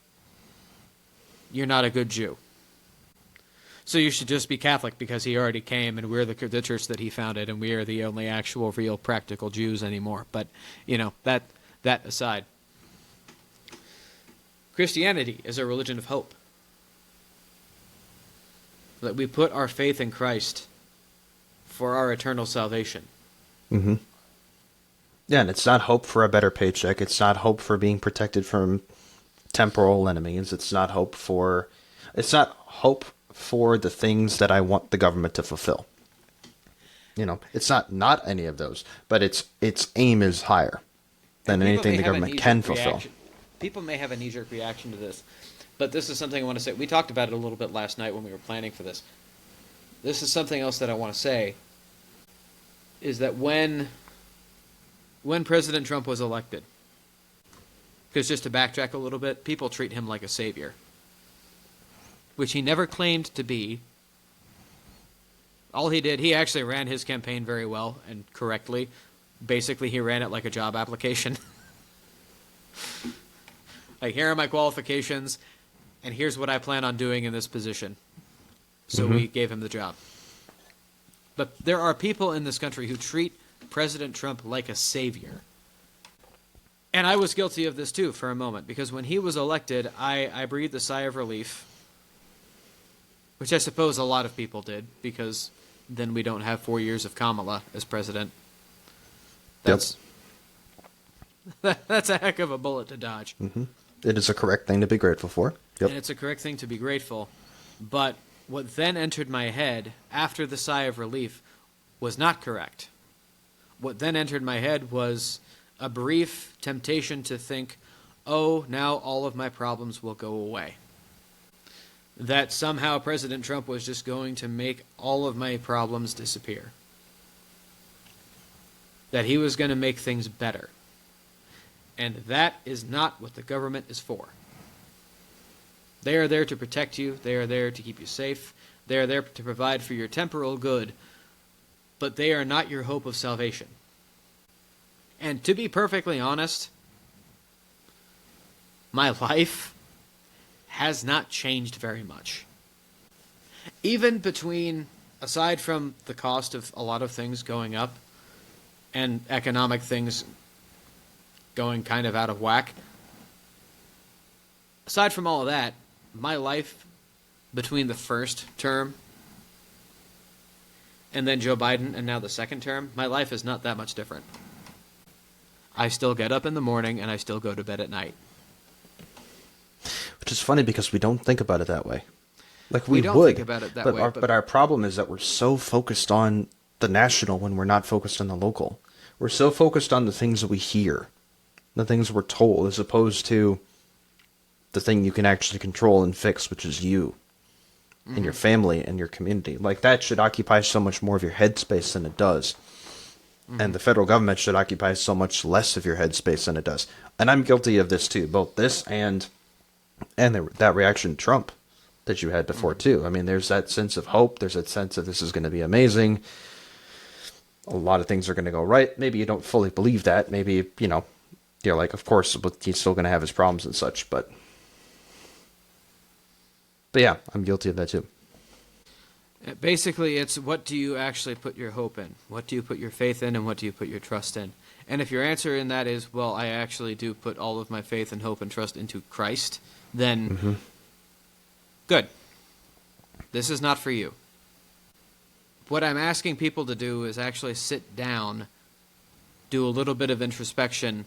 you're not a good Jew. So you should just be Catholic because he already came and we're the church that he founded and we are the only actual, real, practical Jews anymore. But, that aside. Christianity is a religion of hope. That we put our faith in Christ for our eternal salvation. Mm-hmm. Yeah, and it's not hope for a better paycheck. It's not hope for being protected from temporal enemies. It's not hope for the things that I want the government to fulfill. It's not any of those, but its aim is higher than anything the government can fulfill. People may have a knee-jerk reaction to this, but this is something I want to say. We talked about it a little bit last night when we were planning for this. This is something else that I want to say, is that when President Trump was elected, because just to backtrack a little bit, people treat him like a savior, which he never claimed to be. All he did, he actually ran his campaign very well and correctly. Basically, he ran it like a job application. Like, here are my qualifications, and here's what I plan on doing in this position. So we gave him the job. But there are people in this country who treat President Trump like a savior. And I was guilty of this too for a moment, because when he was elected, I breathed a sigh of relief, which I suppose a lot of people did, because then we don't have 4 years of Kamala as president. That's a heck of a bullet to dodge. Mm-hmm. It is a correct thing to be grateful for. Yep. And it's a correct thing to be grateful. But what then entered my head after the sigh of relief was not correct. What then entered my head was a brief temptation to think, oh, now all of my problems will go away. That somehow President Trump was just going to make all of my problems disappear. That he was going to make things better. And that is not what the government is for. They are there to protect you. They are there to keep you safe. They are there to provide for your temporal good. But they are not your hope of salvation. And to be perfectly honest, my life has not changed very much. Even aside from the cost of a lot of things going up and economic things going kind of out of whack, aside from all of that, my life between the first term and then Joe Biden and now the second term, my life is not that much different. I still get up in the morning and I still go to bed at night. Which is funny because we don't think about it that way. Like we don't would, think about it that way. But our problem is that we're so focused on the national when we're not focused on the local. We're so focused on the things that we hear, the things we're told, as opposed to the thing you can actually control and fix, which is you and your family and your community. Like, that should occupy so much more of your headspace than it does. And the federal government should occupy so much less of your headspace than it does. And I'm guilty of this too, both this and that reaction to Trump that you had before too. I mean, there's that sense of hope. There's that sense of this is going to be amazing. A lot of things are going to go right. Maybe you don't fully believe that. Maybe, you're like, of course, but he's still going to have his problems and such. But yeah, I'm guilty of that too. Basically, it's what do you actually put your hope in? What do you put your faith in, and what do you put your trust in? And if your answer in that is, well, I actually do put all of my faith and hope and trust into Christ, then good. This is not for you. What I'm asking people to do is actually sit down, do a little bit of introspection,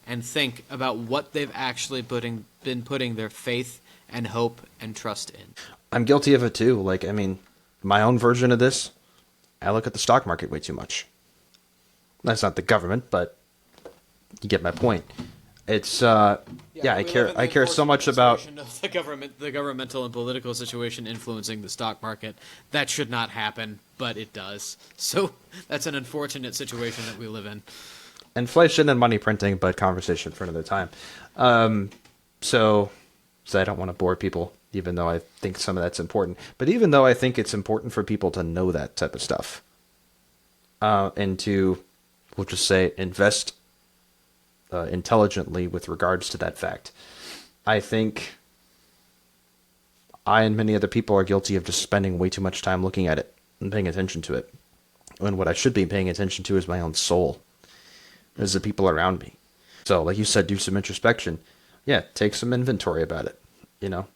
and think about what they've actually been putting their faith and hope and trust in. I'm guilty of it too. Like, I mean, my own version of this, I look at the stock market way too much. That's not the government, but you get my point. It's I care so much about the governmental and political situation influencing the stock market. That should not happen, but it does. So that's an unfortunate situation that we live in. Inflation and money printing, but conversation for another time. So I don't want to bore people, even though I think some of that's important. But even though I think it's important for people to know that type of stuff, and to, we'll just say, invest intelligently with regards to that fact. I think I and many other people are guilty of just spending way too much time looking at it and paying attention to it. And what I should be paying attention to is my own soul, is the people around me. So, like you said, do some introspection. Yeah, take some inventory about it. You know,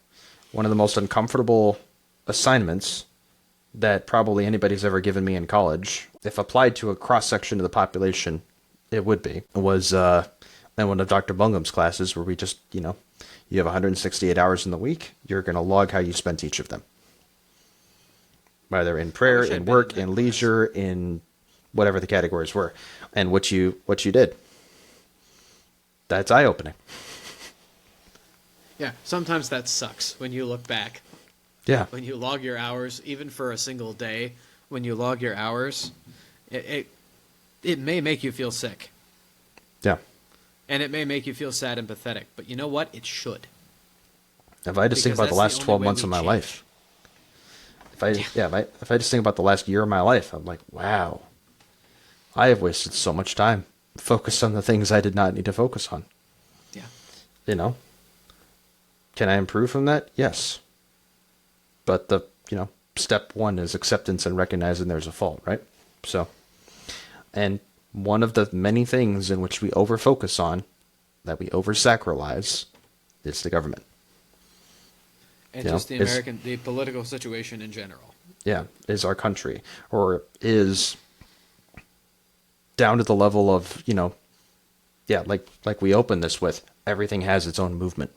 one of the most uncomfortable assignments that probably anybody's ever given me in college, if applied to a cross-section of the population, it would be, was in one of Dr. Bungham's classes where we just, you know, you have 168 hours in the week, you're going to log how you spent each of them. Whether in prayer, in work, in leisure, in whatever the categories were, and what you did. That's eye-opening. Yeah, sometimes that sucks when you look back. Yeah. When you log your hours, even for a single day, when you log your hours, it may make you feel sick. Yeah. And it may make you feel sad and pathetic. But you know what? It should. If I just think about the last 12 months of my life, if I just think about the last year of my life, I'm like, wow, I have wasted so much time focused on the things I did not need to focus on. Yeah. You know? Can I improve from that? Yes. But step one is acceptance and recognizing there's a fault, right? So, and one of the many things in which we over-focus on, that we over-sacralize, is the government. And just the political situation in general. Yeah, is our country, or is down to the level of, like we opened this with, everything has its own movement.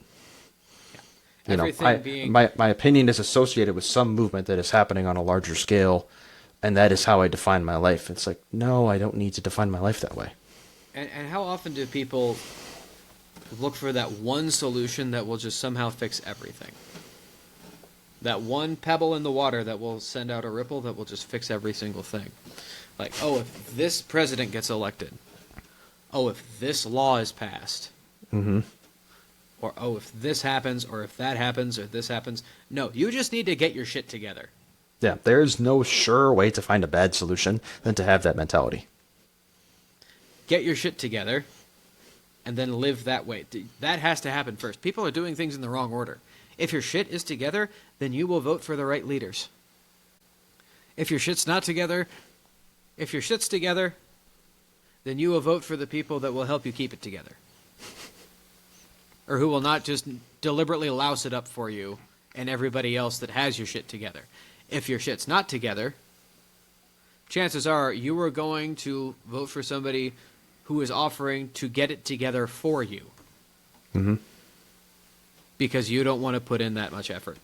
My opinion is associated with some movement that is happening on a larger scale, and that is how I define my life. It's like, no, I don't need to define my life that way. And how often do people look for that one solution that will just somehow fix everything? That one pebble in the water that will send out a ripple that will just fix every single thing. Like, oh, if this president gets elected. Oh, if this law is passed. Mm-hmm. Or, oh, if this happens, or if that happens, or this happens. No, you just need to get your shit together. Yeah, there's no sure way to find a bad solution than to have that mentality. Get your shit together, and then live that way. That has to happen first. People are doing things in the wrong order. If your shit is together, then you will vote for the right leaders. If your shit's not together, if your shit's together, then you will vote for the people that will help you keep it together. Or who will not just deliberately louse it up for you and everybody else that has your shit together. If your shit's not together, chances are you are going to vote for somebody who is offering to get it together for you. Mm-hmm. Because you don't want to put in that much effort.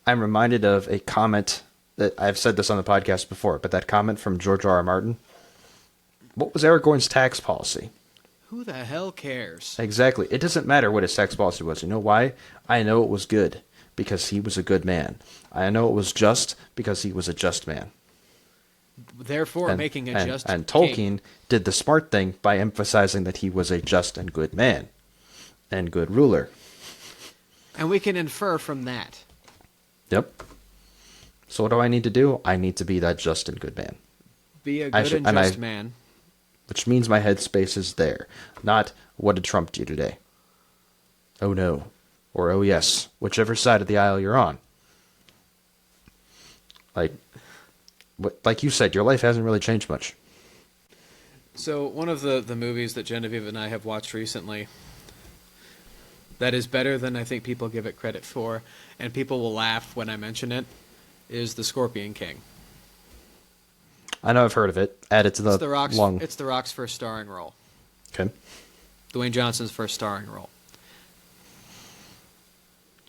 I'm reminded of a comment that I've said this on the podcast before, but that comment from George R. R. Martin. What was Aragorn's tax policy? Who the hell cares? Exactly. It doesn't matter what his tax policy was. You know why? I know it was good because he was a good man. I know it was just because he was a just man. Therefore, making a just and Tolkien king. Did the smart thing by emphasizing that he was a just and good man and good ruler. And we can infer from that. Yep. So what do I need to do? I need to be that just and good man. Be a good and just man. Which means my headspace is there. Not, what did Trump do today? Oh no. Or oh yes. Whichever side of the aisle you're on. Like you said, your life hasn't really changed much. So one of the movies that Genevieve and I have watched recently that is better than I think people give it credit for, and people will laugh when I mention it, is The Scorpion King. I know I've heard of it. Add it to the long... It's The Rock's first starring role. Okay. Dwayne Johnson's first starring role.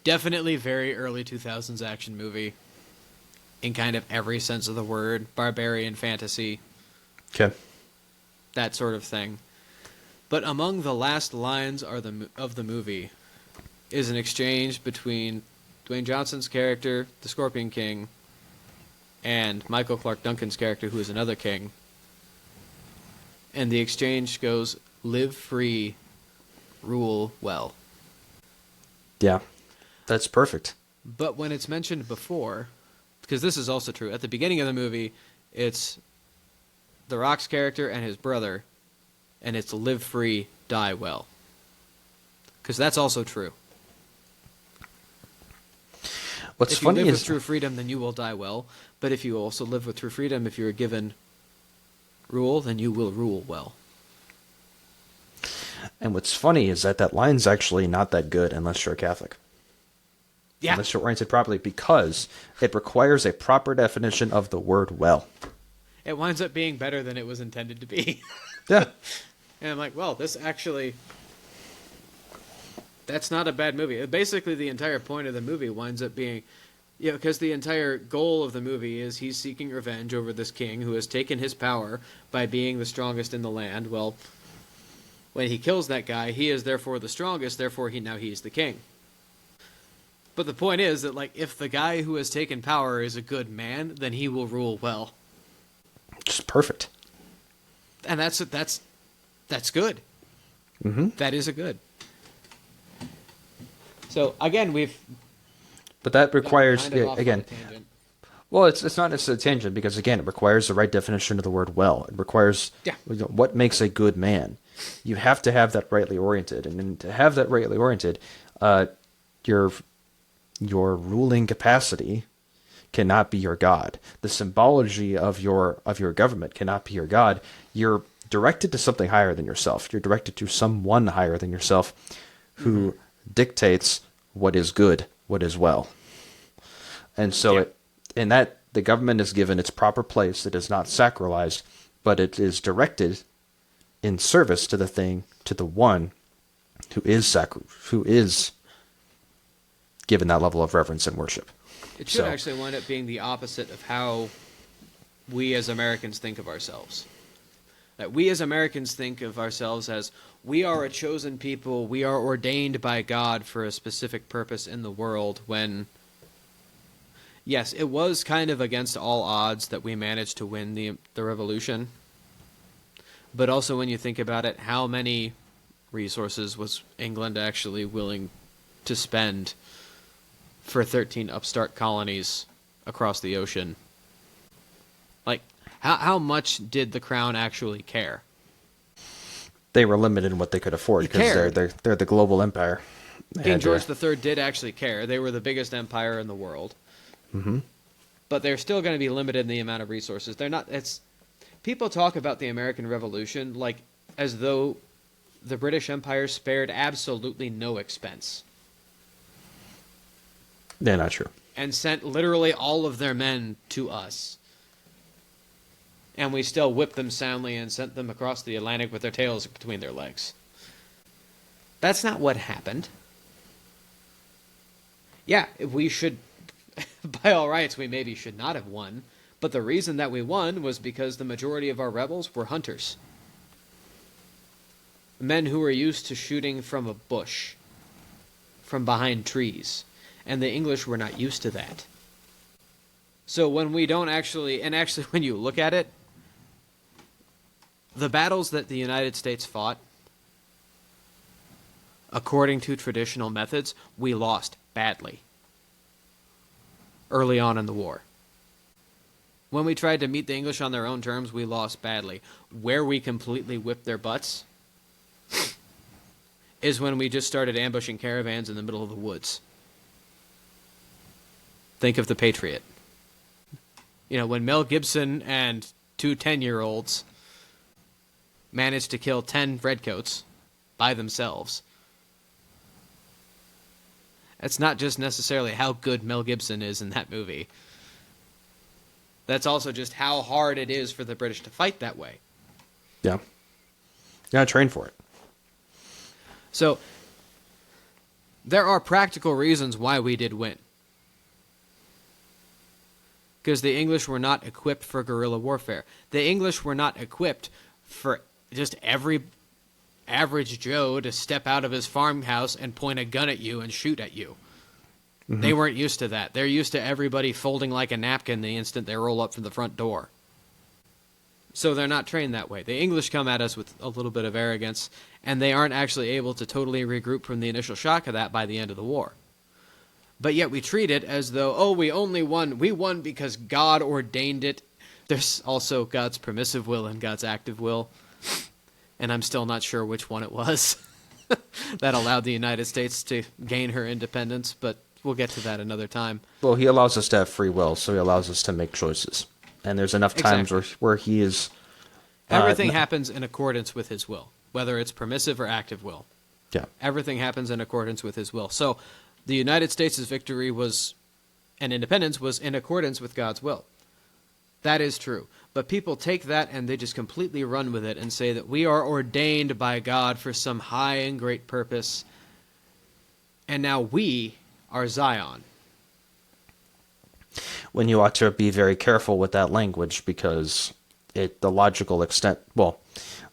Definitely very early 2000s action movie. In kind of every sense of the word. Barbarian fantasy. Okay. That sort of thing. But among the last lines of the movie is an exchange between Dwayne Johnson's character, the Scorpion King, and Michael Clark Duncan's character, who is another king. And the exchange goes, live free, rule well. Yeah, that's perfect. But when it's mentioned before, because this is also true, at the beginning of the movie, it's The Rock's character and his brother, and it's live free, die well. Because that's also true. What's if you funny live is with true freedom, then you will die well. But if you also live with true freedom, if you're given rule, then you will rule well. and what's funny is that line's actually not that good unless you're a Catholic. Yeah. Unless you're oriented properly, because it requires a proper definition of the word well. It winds up being better than it was intended to be. Yeah. And I'm like, well, this actually... That's not a bad movie. Basically, the entire point of the movie winds up being... because the entire goal of the movie is he's seeking revenge over this king who has taken his power by being the strongest in the land. Well, when he kills that guy, he is therefore the strongest, therefore he's the king. But the point is that, like, if the guy who has taken power is a good man, then he will rule well. Just perfect. And that's good. Mm-hmm. That is a good. So, again, But that requires, kind of off on again, a tangent. well, it's not necessarily a tangent, because, again, it requires the right definition of the word well. It requires what makes a good man. You have to have that rightly oriented. And then to have that rightly oriented, your ruling capacity cannot be your God. The symbology of your government cannot be your God. You're directed to something higher than yourself. You're directed to someone higher than yourself who dictates what is good, what is well. And so the government is given its proper place. It is not sacralized, but it is directed in service to the one who is given that level of reverence and worship. It should actually wind up being the opposite of how we as Americans think of ourselves. That we as Americans think of ourselves as, we are a chosen people, we are ordained by God for a specific purpose in the world, when, yes, it was kind of against all odds that we managed to win the revolution. But also when you think about it, how many resources was England actually willing to spend for 13 upstart colonies across the ocean? Like, how much did the crown actually care? They were limited in what they could afford, because they're the global empire. King George III did actually care. They were the biggest empire in the world. Mm-hmm. But they're still going to be limited in the amount of resources. They're not... People talk about the American Revolution like as though the British Empire spared absolutely no expense. Yeah, not true. And sent literally all of their men to us. And we still whipped them soundly and sent them across the Atlantic with their tails between their legs. That's not what happened. Yeah, we should, by all rights, we maybe should not have won. But the reason that we won was because the majority of our rebels were hunters. Men who were used to shooting from a bush, from behind trees. And the English were not used to that. So when we don't actually, and actually when you look at it, the battles that the United States fought, according to traditional methods, we lost badly early on in the war. When we tried to meet the English on their own terms, we lost badly. Where we completely whipped their butts is when we just started ambushing caravans in the middle of the woods. Think of the Patriot. When Mel Gibson and two 10-year-olds managed to kill 10 redcoats by themselves. That's not just necessarily how good Mel Gibson is in that movie. That's also just how hard it is for the British to fight that way. Yeah. You gotta train for it. So, there are practical reasons why we did win. Because the English were not equipped for guerrilla warfare. The English were not equipped for just every average Joe to step out of his farmhouse and point a gun at you and shoot at you. Mm-hmm. They weren't used to that. They're used to everybody folding like a napkin the instant they roll up from the front door. So they're not trained that way. The English come at us with a little bit of arrogance, and they aren't actually able to totally regroup from the initial shock of that by the end of the war. But yet we treat it as though, we only won. We won because God ordained it There's also God's permissive will and God's active will, and I'm still not sure which one it was that allowed the United States to gain her independence, but we'll get to that another time. Well, he allows us to have free will, so he allows us to make choices. And there's enough times where he is... Everything happens in accordance with his will, whether it's permissive or active will. Yeah. Everything happens in accordance with his will. So the United States' victory and independence was in accordance with God's will. That is true. But people take that and they just completely run with it and say that we are ordained by God for some high and great purpose, and now we are Zion. When you ought to be very careful with that language, because the logical extent... Well,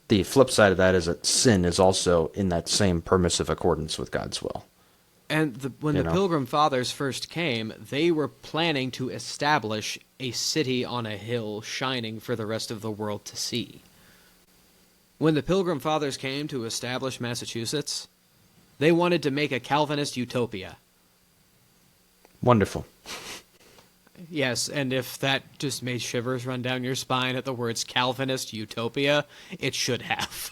the flip side of that is that sin is also in that same permissive accordance with God's will. And when the Pilgrim Fathers first came, they were planning to establish a city on a hill shining for the rest of the world to see. When the Pilgrim Fathers came to establish Massachusetts, they wanted to make a Calvinist utopia. Wonderful. Yes, and if that just made shivers run down your spine at the words Calvinist utopia, it should have.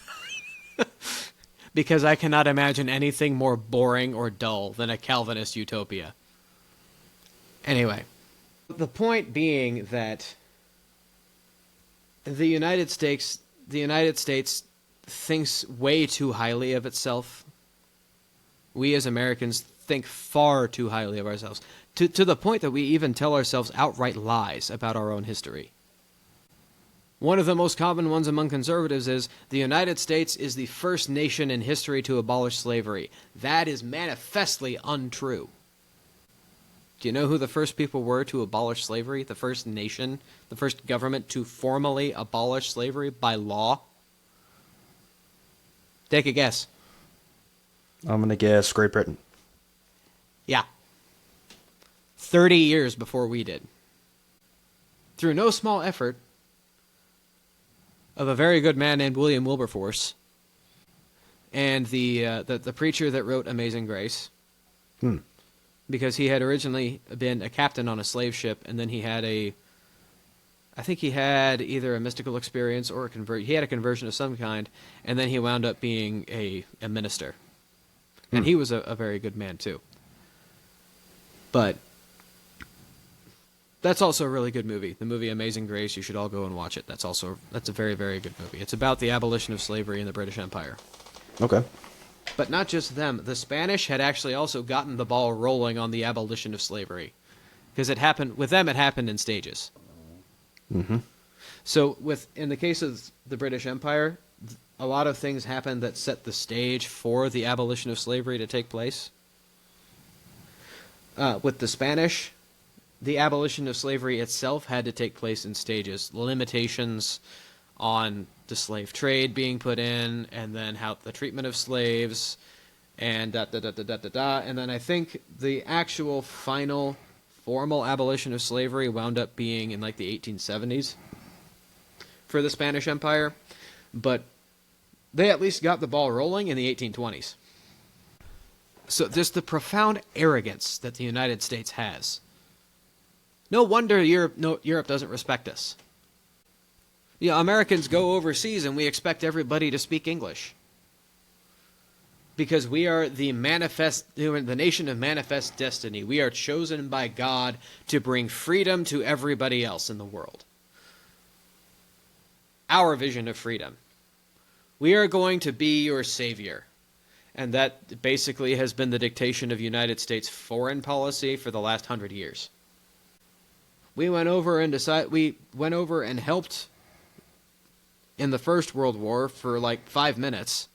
Because I cannot imagine anything more boring or dull than a Calvinist utopia. Anyway, the point being that the United States thinks way too highly of itself. We as Americans think far too highly of ourselves, to the point that we even tell ourselves outright lies about our own history. One of the most common ones among conservatives is the United States is the first nation in history to abolish slavery. That is manifestly untrue. Do you know who the first people were to abolish slavery? The first nation, the first government to formally abolish slavery by law? Take a guess. I'm going to guess Great Britain. Yeah. 30 years before we did. Through no small effort of a very good man named William Wilberforce and the preacher that wrote Amazing Grace. Because he had originally been a captain on a slave ship, and then he had I think he had either a mystical experience or he had a conversion of some kind, and then he wound up being a minister. And he was a very good man too. But that's also a really good movie. The movie Amazing Grace, you should all go and watch it. That's a very, very good movie. It's about the abolition of slavery in the British Empire. Okay. But not just them. The Spanish had actually also gotten the ball rolling on the abolition of slavery. Because it happened in stages. Mm-hmm. So in the case of the British Empire, a lot of things happened that set the stage for the abolition of slavery to take place. With the Spanish, the abolition of slavery itself had to take place in stages. Limitations on the slave trade being put in, and then how the treatment of slaves, and And then I think the actual final formal abolition of slavery wound up being in like the 1870s for the Spanish Empire. But they at least got the ball rolling in the 1820s. So just the profound arrogance that the United States has. No wonder Europe doesn't respect us. Americans go overseas and we expect everybody to speak English. Because we are the nation of manifest destiny. We are chosen by God to bring freedom to everybody else in the world. Our vision of freedom. We are going to be your savior. And that basically has been the dictation of United States foreign policy for the last 100 years. We went over and helped in the First World War for like 5 minutes.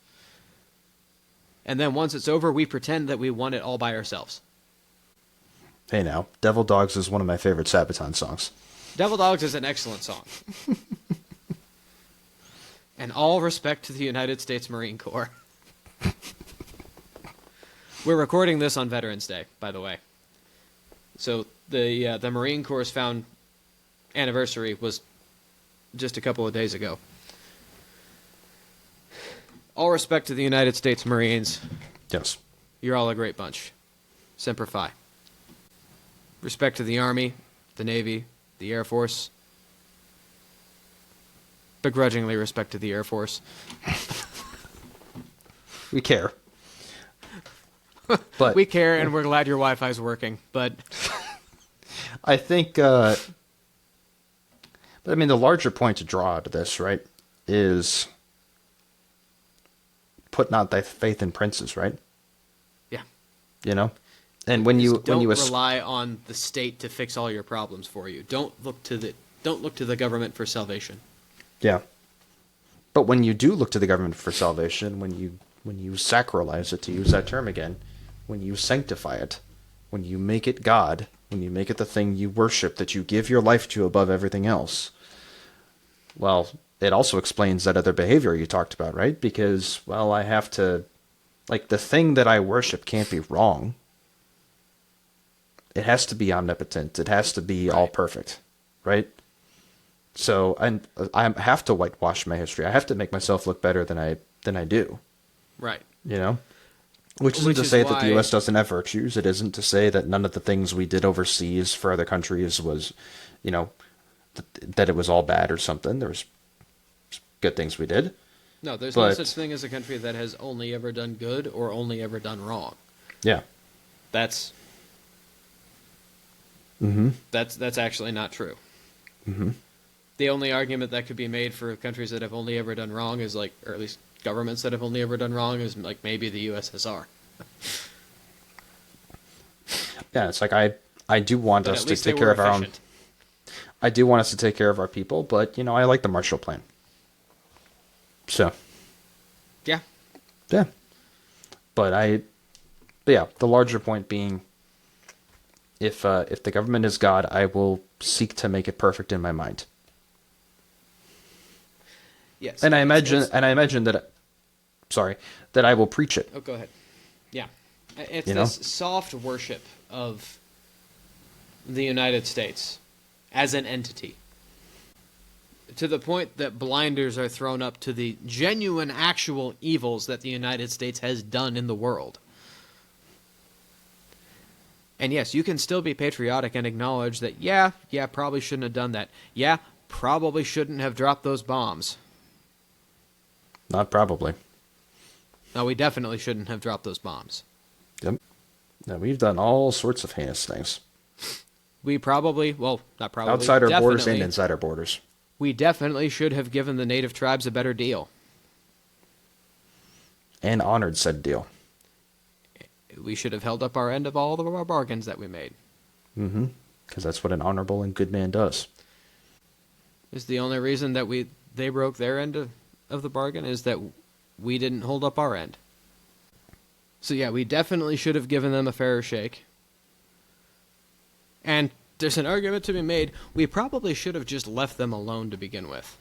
And then once it's over, we pretend that we won it all by ourselves. Hey now, Devil Dogs is one of my favorite Sabaton songs. Devil Dogs is an excellent song. And all respect to the United States Marine Corps. We're recording this on Veterans Day, by the way. So the Marine Corps' found anniversary was just a couple of days ago. All respect to the United States Marines. Yes. You're all a great bunch. Semper Fi. Respect to the Army, the Navy, the Air Force. begrudgingly respect to the Air Force. We care. But we care, and we're glad your Wi-Fi's working. But I think, but I mean, the larger point to draw out of this, right, is put not thy faith in princes, right? yeah, You know, and when you rely on the state to fix all your problems for you. Don't look to the government for salvation. Yeah. But when you do look to the government for salvation, when you sacralize it, to use that term again, when you sanctify it, when you make it God, when you make it the thing you worship, that you give your life to above everything else, well, it also explains that other behavior you talked about, right? Because, well, I have to, like, the thing that I worship can't be wrong. It has to be omnipotent. It has to be all perfect, right? So I have to whitewash my history. I have to make myself look better than I do. Right. You know? Which isn't to say that the U.S. doesn't have virtues. It isn't to say that none of the things we did overseas for other countries was, you know, that it was all bad or something. There was good things we did. No, there's no such thing as a country that has only ever done good or only ever done wrong. Yeah. That's actually not true. Mm-hmm. The only argument that could be made for countries that have only ever done wrong is like, or at least governments that have only ever done wrong, is like maybe the USSR. Yeah, it's like I do want us to take care of our own. I do want us to take care of our people, but you know, I like the Marshall Plan. So. Yeah. Yeah. But yeah, the larger point being, if the government is God, I will seek to make it perfect in my mind. Yes. And I imagine that I will preach it. Oh, go ahead. Yeah. It's you this soft worship of the United States as an entity, to the point that blinders are thrown up to the genuine, actual evils that the United States has done in the world. And yes, you can still be patriotic and acknowledge that, yeah, probably shouldn't have done that. Yeah, probably shouldn't have dropped those bombs. Not probably. No, we definitely shouldn't have dropped those bombs. Yep. Now, we've done all sorts of heinous things. We probably, well, not probably. Outside our borders and inside our borders. We definitely should have given the native tribes a better deal. And honored said deal. We should have held up our end of all of our bargains that we made. Mm-hmm. Because that's what an honorable and good man does. Is the only reason that they broke their end of the bargain is that we didn't hold up our end. So yeah, we definitely should have given them a fairer shake. And there's an argument to be made, we probably should have just left them alone to begin with.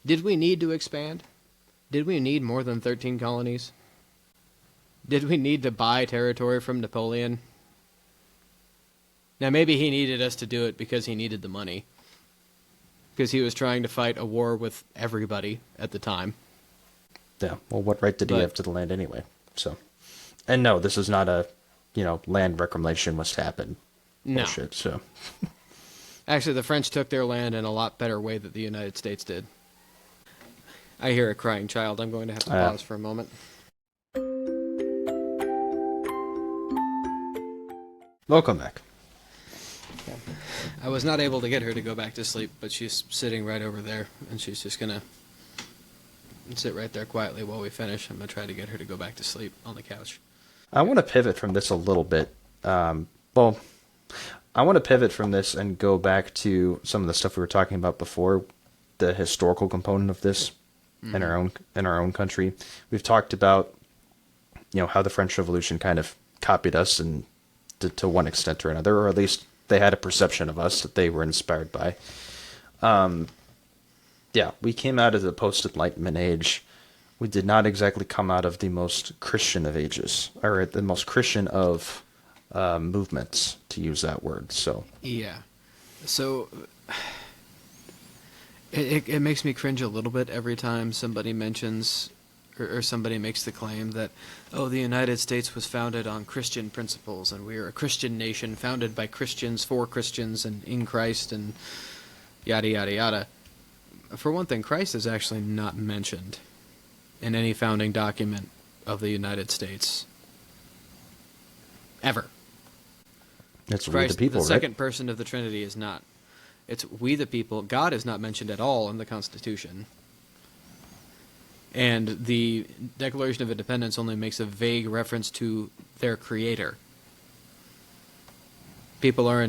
Did we need to expand? Did we need more than 13 colonies? Did we need to buy territory from Napoleon? Now maybe he needed us to do it because he needed the money. Because he was trying to fight a war with everybody at the time. Yeah, well, what right did he have to the land anyway? So, and no, this is not a, land reclamation must happen. No. Bullshit, so. Actually, the French took their land in a lot better way than the United States did. I hear a crying child. I'm going to have to pause for a moment. Welcome back. I was not able to get her to go back to sleep, but she's sitting right over there, and she's just going to sit right there quietly while we finish. I'm going to try to get her to go back to sleep on the couch. I want to pivot from this a little bit. I want to pivot from this and go back to some of the stuff we were talking about before, the historical component of this in our own country. We've talked about, how the French Revolution kind of copied us and to one extent or another, or at least they had a perception of us that they were inspired by. We came out of the post-Enlightenment age. We did not exactly come out of the most Christian of ages, or the most Christian of movements, to use that word. So yeah, so it makes me cringe a little bit every time somebody mentions or somebody makes the claim that, the United States was founded on Christian principles and we are a Christian nation founded by Christians for Christians and in Christ and yada, yada, yada. For one thing, Christ is actually not mentioned in any founding document of the United States. Ever. It's we Christ, the people, the right? second person of the Trinity, is not. It's we the people. God is not mentioned at all in the Constitution. And the Declaration of Independence only makes a vague reference to their creator. People are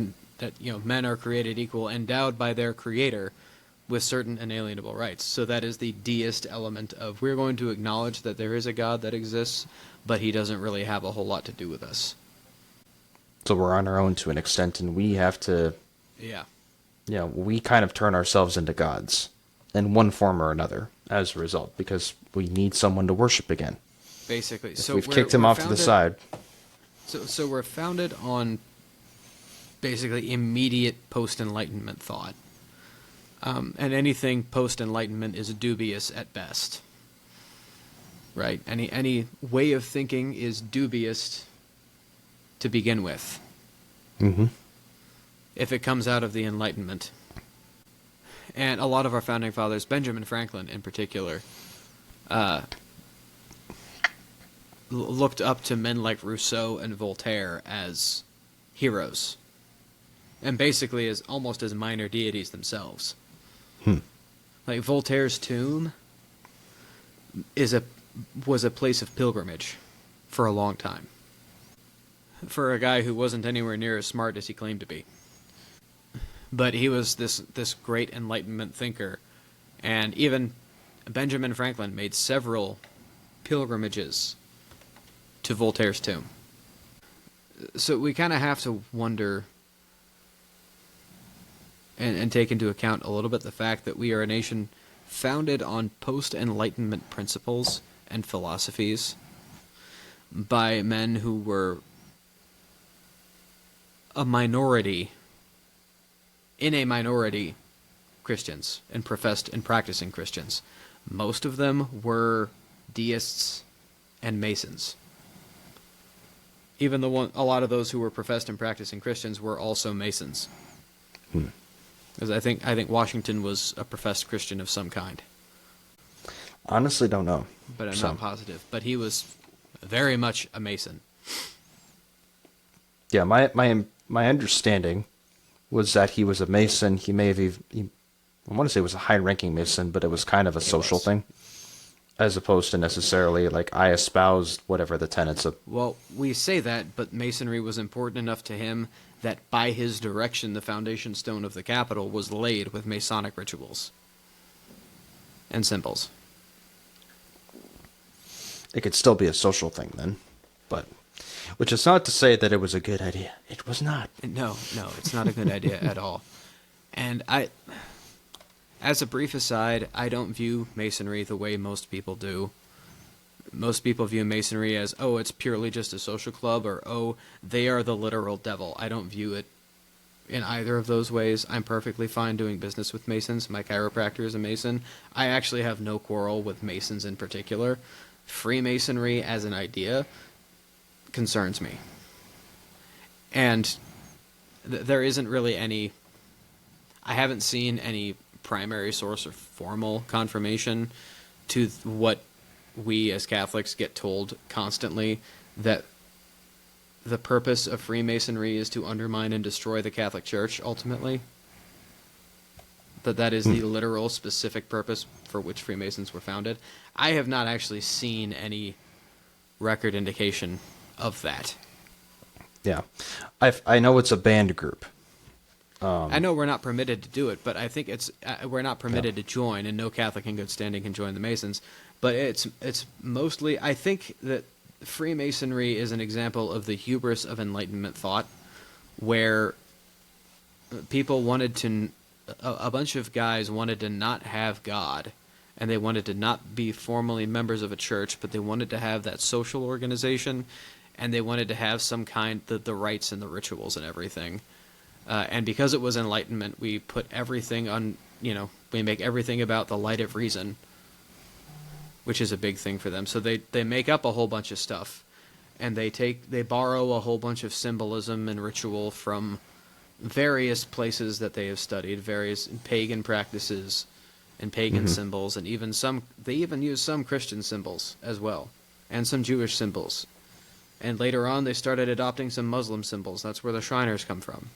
men are created equal, endowed by their creator with certain inalienable rights. So that is the deist element of we're going to acknowledge that there is a God that exists, but he doesn't really have a whole lot to do with us. So we're on our own to an extent, and we have to, we kind of turn ourselves into gods in one form or another as a result, because we need someone to worship again. Basically. If we've kicked him off to the side. So we're founded on basically immediate post-Enlightenment thought. And anything post-Enlightenment is dubious at best. Right? Any way of thinking is dubious to begin with. Mm-hmm. If it comes out of the Enlightenment. And a lot of our founding fathers, Benjamin Franklin in particular, looked up to men like Rousseau and Voltaire as heroes. And basically as almost as minor deities themselves. Like Voltaire's tomb was a place of pilgrimage for a long time. For a guy who wasn't anywhere near as smart as he claimed to be. But he was this great Enlightenment thinker. And even Benjamin Franklin made several pilgrimages to Voltaire's tomb. So we kind of have to wonder and take into account a little bit the fact that we are a nation founded on post-Enlightenment principles and philosophies by men who were a minority Christians and professed and practicing Christians. Most of them were deists and Masons. Even a lot of those who were professed and practicing Christians were also Masons. Because I think Washington was a professed Christian of some kind. Honestly, don't know. But I'm not positive. But he was very much a Mason. Yeah, my understanding was that he was a Mason. He may have I want to say it was a high-ranking Mason, but it was kind of a social thing, as opposed to necessarily like I espoused whatever the tenets of. Well, we say that, but Masonry was important enough to him that by his direction, the foundation stone of the Capitol was laid with Masonic rituals and symbols. It could still be a social thing then, but which is not to say that it was a good idea. It was not. No, it's not a good idea at all. And as a brief aside, I don't view Masonry the way most people do. Most people view Masonry as, oh, it's purely just a social club, or, oh, they are the literal devil. I don't view it in either of those ways. I'm perfectly fine doing business with Masons. My chiropractor is a Mason. I actually have no quarrel with Masons in particular. Freemasonry as an idea concerns me. And there isn't really any... I haven't seen any primary source or formal confirmation to what we as Catholics get told constantly, that the purpose of Freemasonry is to undermine and destroy the Catholic Church, ultimately. That is the literal specific purpose for which Freemasons were founded. I have not actually seen any record indication of that. Yeah. I know it's a banned group. I know we're not permitted to do it, but I think we're not permitted to join, and no Catholic in good standing can join the Masons. But it's mostly, I think that Freemasonry is an example of the hubris of Enlightenment thought, where people wanted to, a bunch of guys wanted to not have God, and they wanted to not be formally members of a church, but they wanted to have that social organization, and they wanted to have some kind, the rites and the rituals and everything. And because it was Enlightenment, we put everything on, we make everything about the light of reason, which is a big thing for them. So they make up a whole bunch of stuff, and they borrow a whole bunch of symbolism and ritual from various places that they have studied, various pagan practices, and pagan symbols, and they even use some Christian symbols as well, and some Jewish symbols. And later on, they started adopting some Muslim symbols. That's where the Shriners come from.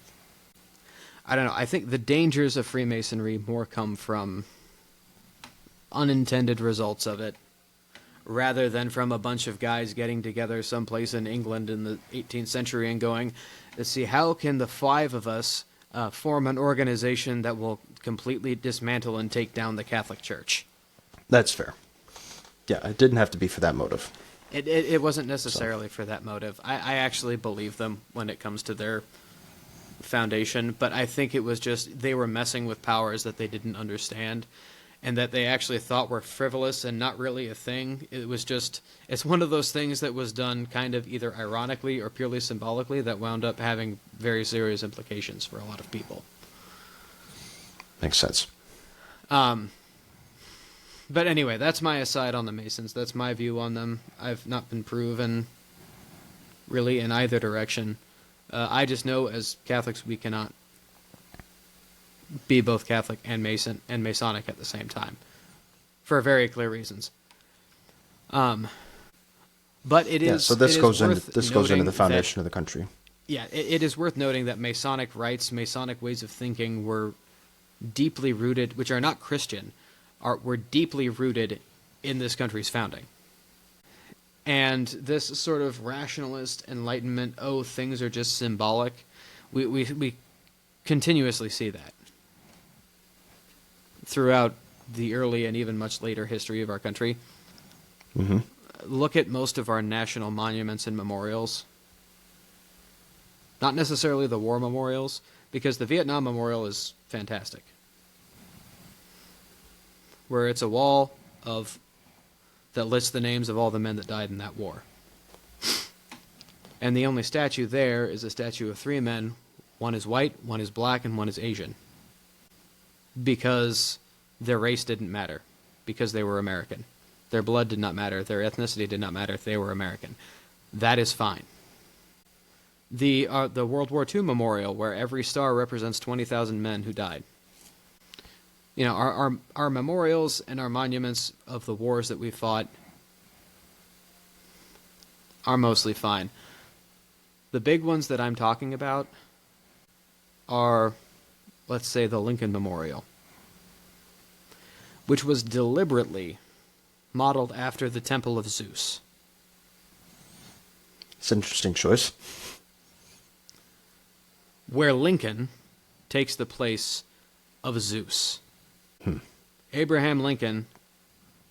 I don't know. I think the dangers of Freemasonry more come from unintended results of it, rather than from a bunch of guys getting together someplace in England in the 18th century and going, let's see, how can the five of us form an organization that will completely dismantle and take down the Catholic Church? That's fair. Yeah, it didn't have to be for that motive. It wasn't necessarily for that motive. I actually believe them when it comes to their foundation, but I think it was just they were messing with powers that they didn't understand, and that they actually thought were frivolous and not really a thing. It's one of those things that was done kind of either ironically or purely symbolically that wound up having very serious implications for a lot of people. Makes sense. But anyway, that's my aside on the Masons. That's my view on them. I've not been proven really in either direction. I just know as Catholics we cannot be both Catholic and Mason and Masonic at the same time, for very clear reasons. But it is. Yeah, so this goes into the foundation of the country. Yeah, it is worth noting that Masonic rites, Masonic ways of thinking were deeply rooted, which are not Christian, were deeply rooted in this country's founding. And this sort of rationalist enlightenment, things are just symbolic, we continuously see that throughout the early and even much later history of our country. Mm-hmm. Look at most of our national monuments and memorials. Not necessarily the war memorials, because the Vietnam Memorial is fantastic, where it's a wall that lists the names of all the men that died in that war. And the only statue there is a statue of three men. One is white, one is black, and one is Asian. Because their race didn't matter, because they were American. Their blood did not matter, their ethnicity did not matter if they were American. That is fine. The World War II Memorial, where every star represents 20,000 men who died. You know, our memorials and our monuments of the wars that we fought are mostly fine. The big ones that I'm talking about are, let's say, the Lincoln Memorial, which was deliberately modeled after the Temple of Zeus. It's an interesting choice. Where Lincoln takes the place of Zeus. Abraham Lincoln,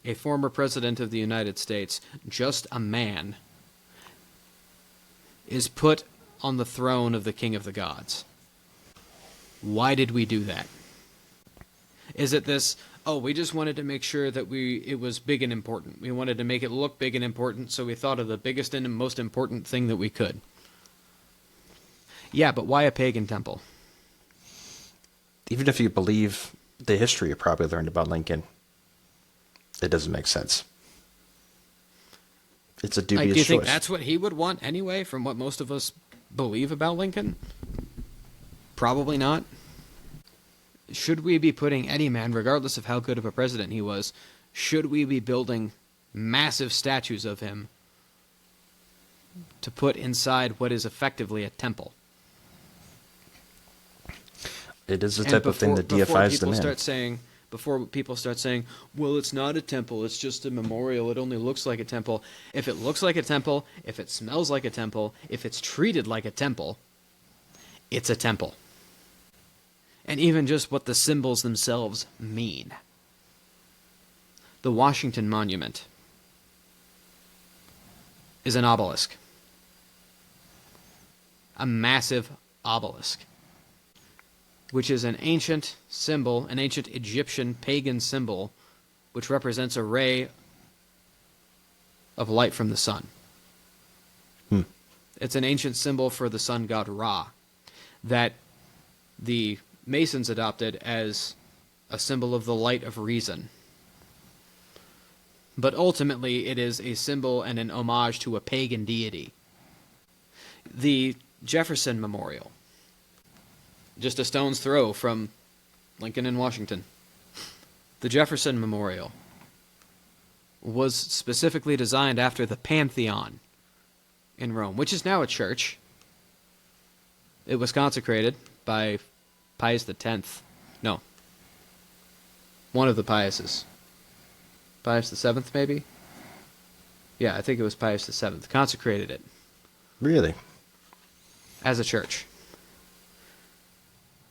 a former president of the United States, just a man, is put on the throne of the King of the Gods. Why did we do that? Is it this, we just wanted to make sure that it was big and important. We wanted to make it look big and important, so we thought of the biggest and most important thing that we could. Yeah, but why a pagan temple? Even if you believe the history you probably learned about Lincoln, it doesn't make sense. It's a dubious choice. Do you think that's what he would want anyway, from what most of us believe about Lincoln? Probably not. Should we be putting any man, regardless of how good of a president he was, should we be building massive statues of him to put inside what is effectively a temple? It is the type of thing that deifies the man. Before people start saying, well, it's not a temple, it's just a memorial, it only looks like a temple. If it looks like a temple, if it smells like a temple, if it's treated like a temple, it's a temple. And even just what the symbols themselves mean. The Washington Monument is an obelisk. A massive obelisk, which is an ancient symbol, an ancient Egyptian pagan symbol, which represents a ray of light from the sun. It's an ancient symbol for the sun god Ra, that the Masons adopted as a symbol of the light of reason. But ultimately, it is a symbol and an homage to a pagan deity. The Jefferson Memorial, just a stone's throw from Lincoln and Washington. The Jefferson Memorial was specifically designed after the Pantheon in Rome, which is now a church. It was consecrated by Pius X. No. One of the Piuses. Pius VII, maybe? Yeah, I think it was Pius VII. Consecrated it. Really? As a church.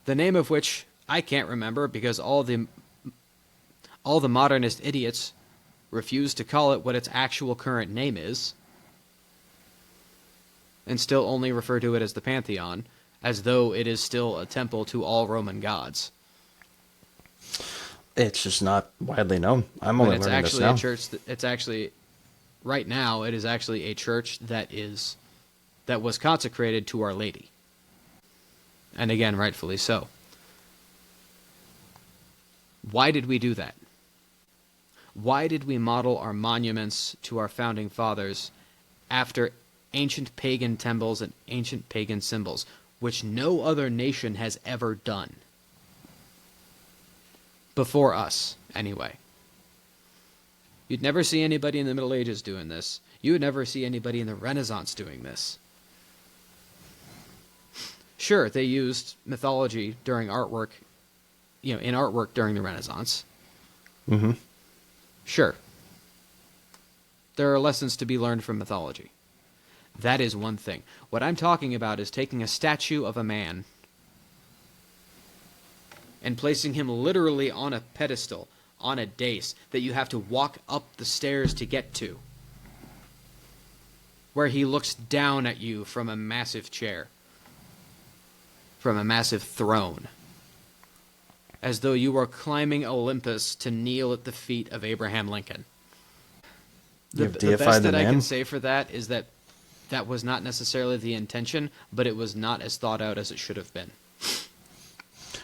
The name of which I can't remember because all the modernist idiots refuse to call it what its actual current name is, and still only refer to it as the Pantheon, as though it is still a temple to all Roman gods. It's just not widely known. I'm only learning this now. It's actually, right now, it is actually a church that was consecrated to Our Lady. And again, rightfully so. Why did we do that? Why did we model our monuments to our founding fathers after ancient pagan temples and ancient pagan symbols, which no other nation has ever done? Before us, anyway. You'd never see anybody in the Middle Ages doing this. You would never see anybody in the Renaissance doing this. Sure, they used mythology during artwork, in artwork during the Renaissance. Mm-hmm. Sure. There are lessons to be learned from mythology. That is one thing. What I'm talking about is taking a statue of a man and placing him literally on a pedestal, on a dais, that you have to walk up the stairs to get to, where he looks down at you from a massive chair, from a massive throne, as though you were climbing Olympus to kneel at the feet of Abraham Lincoln. The best that I can say for that is that that was not necessarily the intention, but it was not as thought out as it should have been.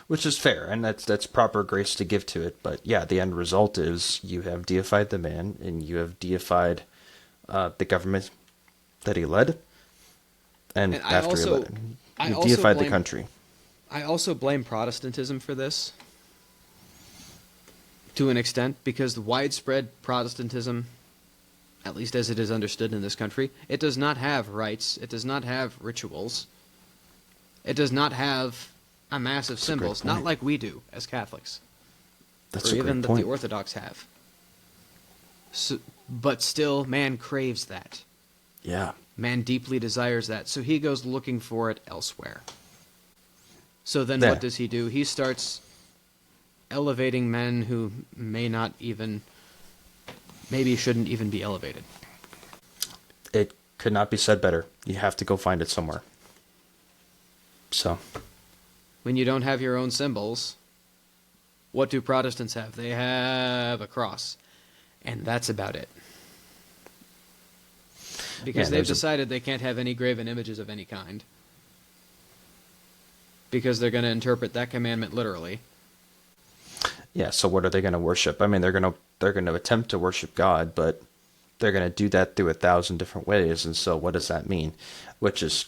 Which is fair, and that's proper grace to give to it. But yeah, the end result is you have deified the man, and you have deified the government that he led, and after he led, you deified the country. I also blame Protestantism for this, to an extent, because the widespread Protestantism, at least as it is understood in this country, it does not have rites, it does not have rituals, it does not have a mass of symbols, not like we do as Catholics, or even that the Orthodox have. So, but still, man craves that. Yeah. Man deeply desires that, so he goes looking for it elsewhere. So then what does he do? He starts elevating men who maybe shouldn't even be elevated. It could not be said better. You have to go find it somewhere. So, when you don't have your own symbols, what do Protestants have? They have a cross. And that's about it. Because they've decided they can't have any graven images of any kind. Because they're going to interpret that commandment literally. Yeah, so what are they going to worship? I mean, they're going to attempt to worship God, but they're going to do that through 1,000 different ways. And so what does that mean? Which is,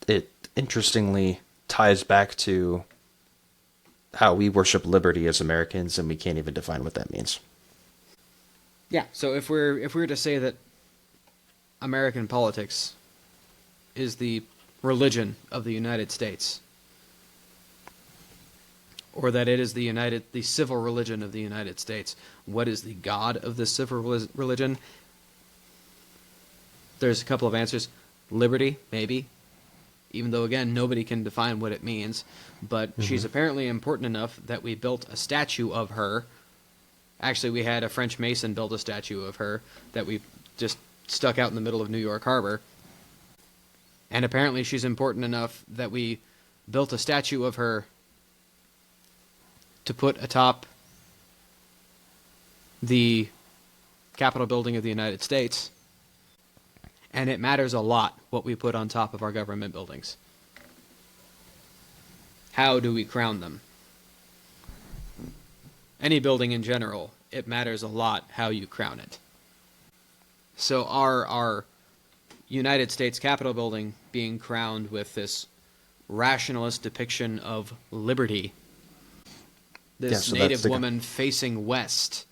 it interestingly ties back to how we worship liberty as Americans, and we can't even define what that means. Yeah, so if we're to say that American politics is the religion of the United States, or that it is the civil religion of the United States, what is the God of the civil religion? There's a couple of answers. Liberty, maybe. Even though, again, nobody can define what it means. But she's apparently important enough that we built a statue of her. Actually, we had a French mason build a statue of her that we just stuck out in the middle of New York Harbor. And apparently she's important enough that we built a statue of her to put atop the Capitol building of the United States. And it matters a lot what we put on top of our government buildings. How do we crown them? Any building in general, it matters a lot how you crown it. So our United States Capitol building being crowned with this rationalist depiction of liberty This so native that's woman facing west,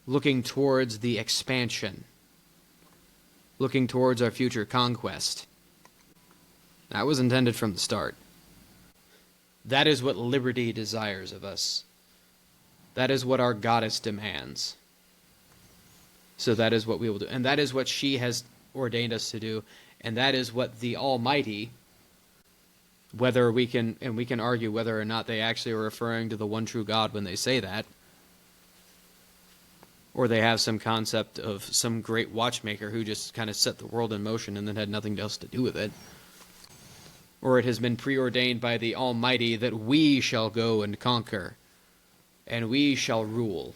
looking towards the expansion, looking towards our future conquest. That was intended from the start. That is what liberty desires of us. That is what our goddess demands. So that is what we will do. And that is what she has ordained us to do. And that is what the Almighty, whether we can argue whether or not they actually are referring to the one true God when they say that, or they have some concept of some great watchmaker who just kind of set the world in motion and then had nothing else to do with it. Or it has been preordained by the Almighty that we shall go and conquer, and we shall rule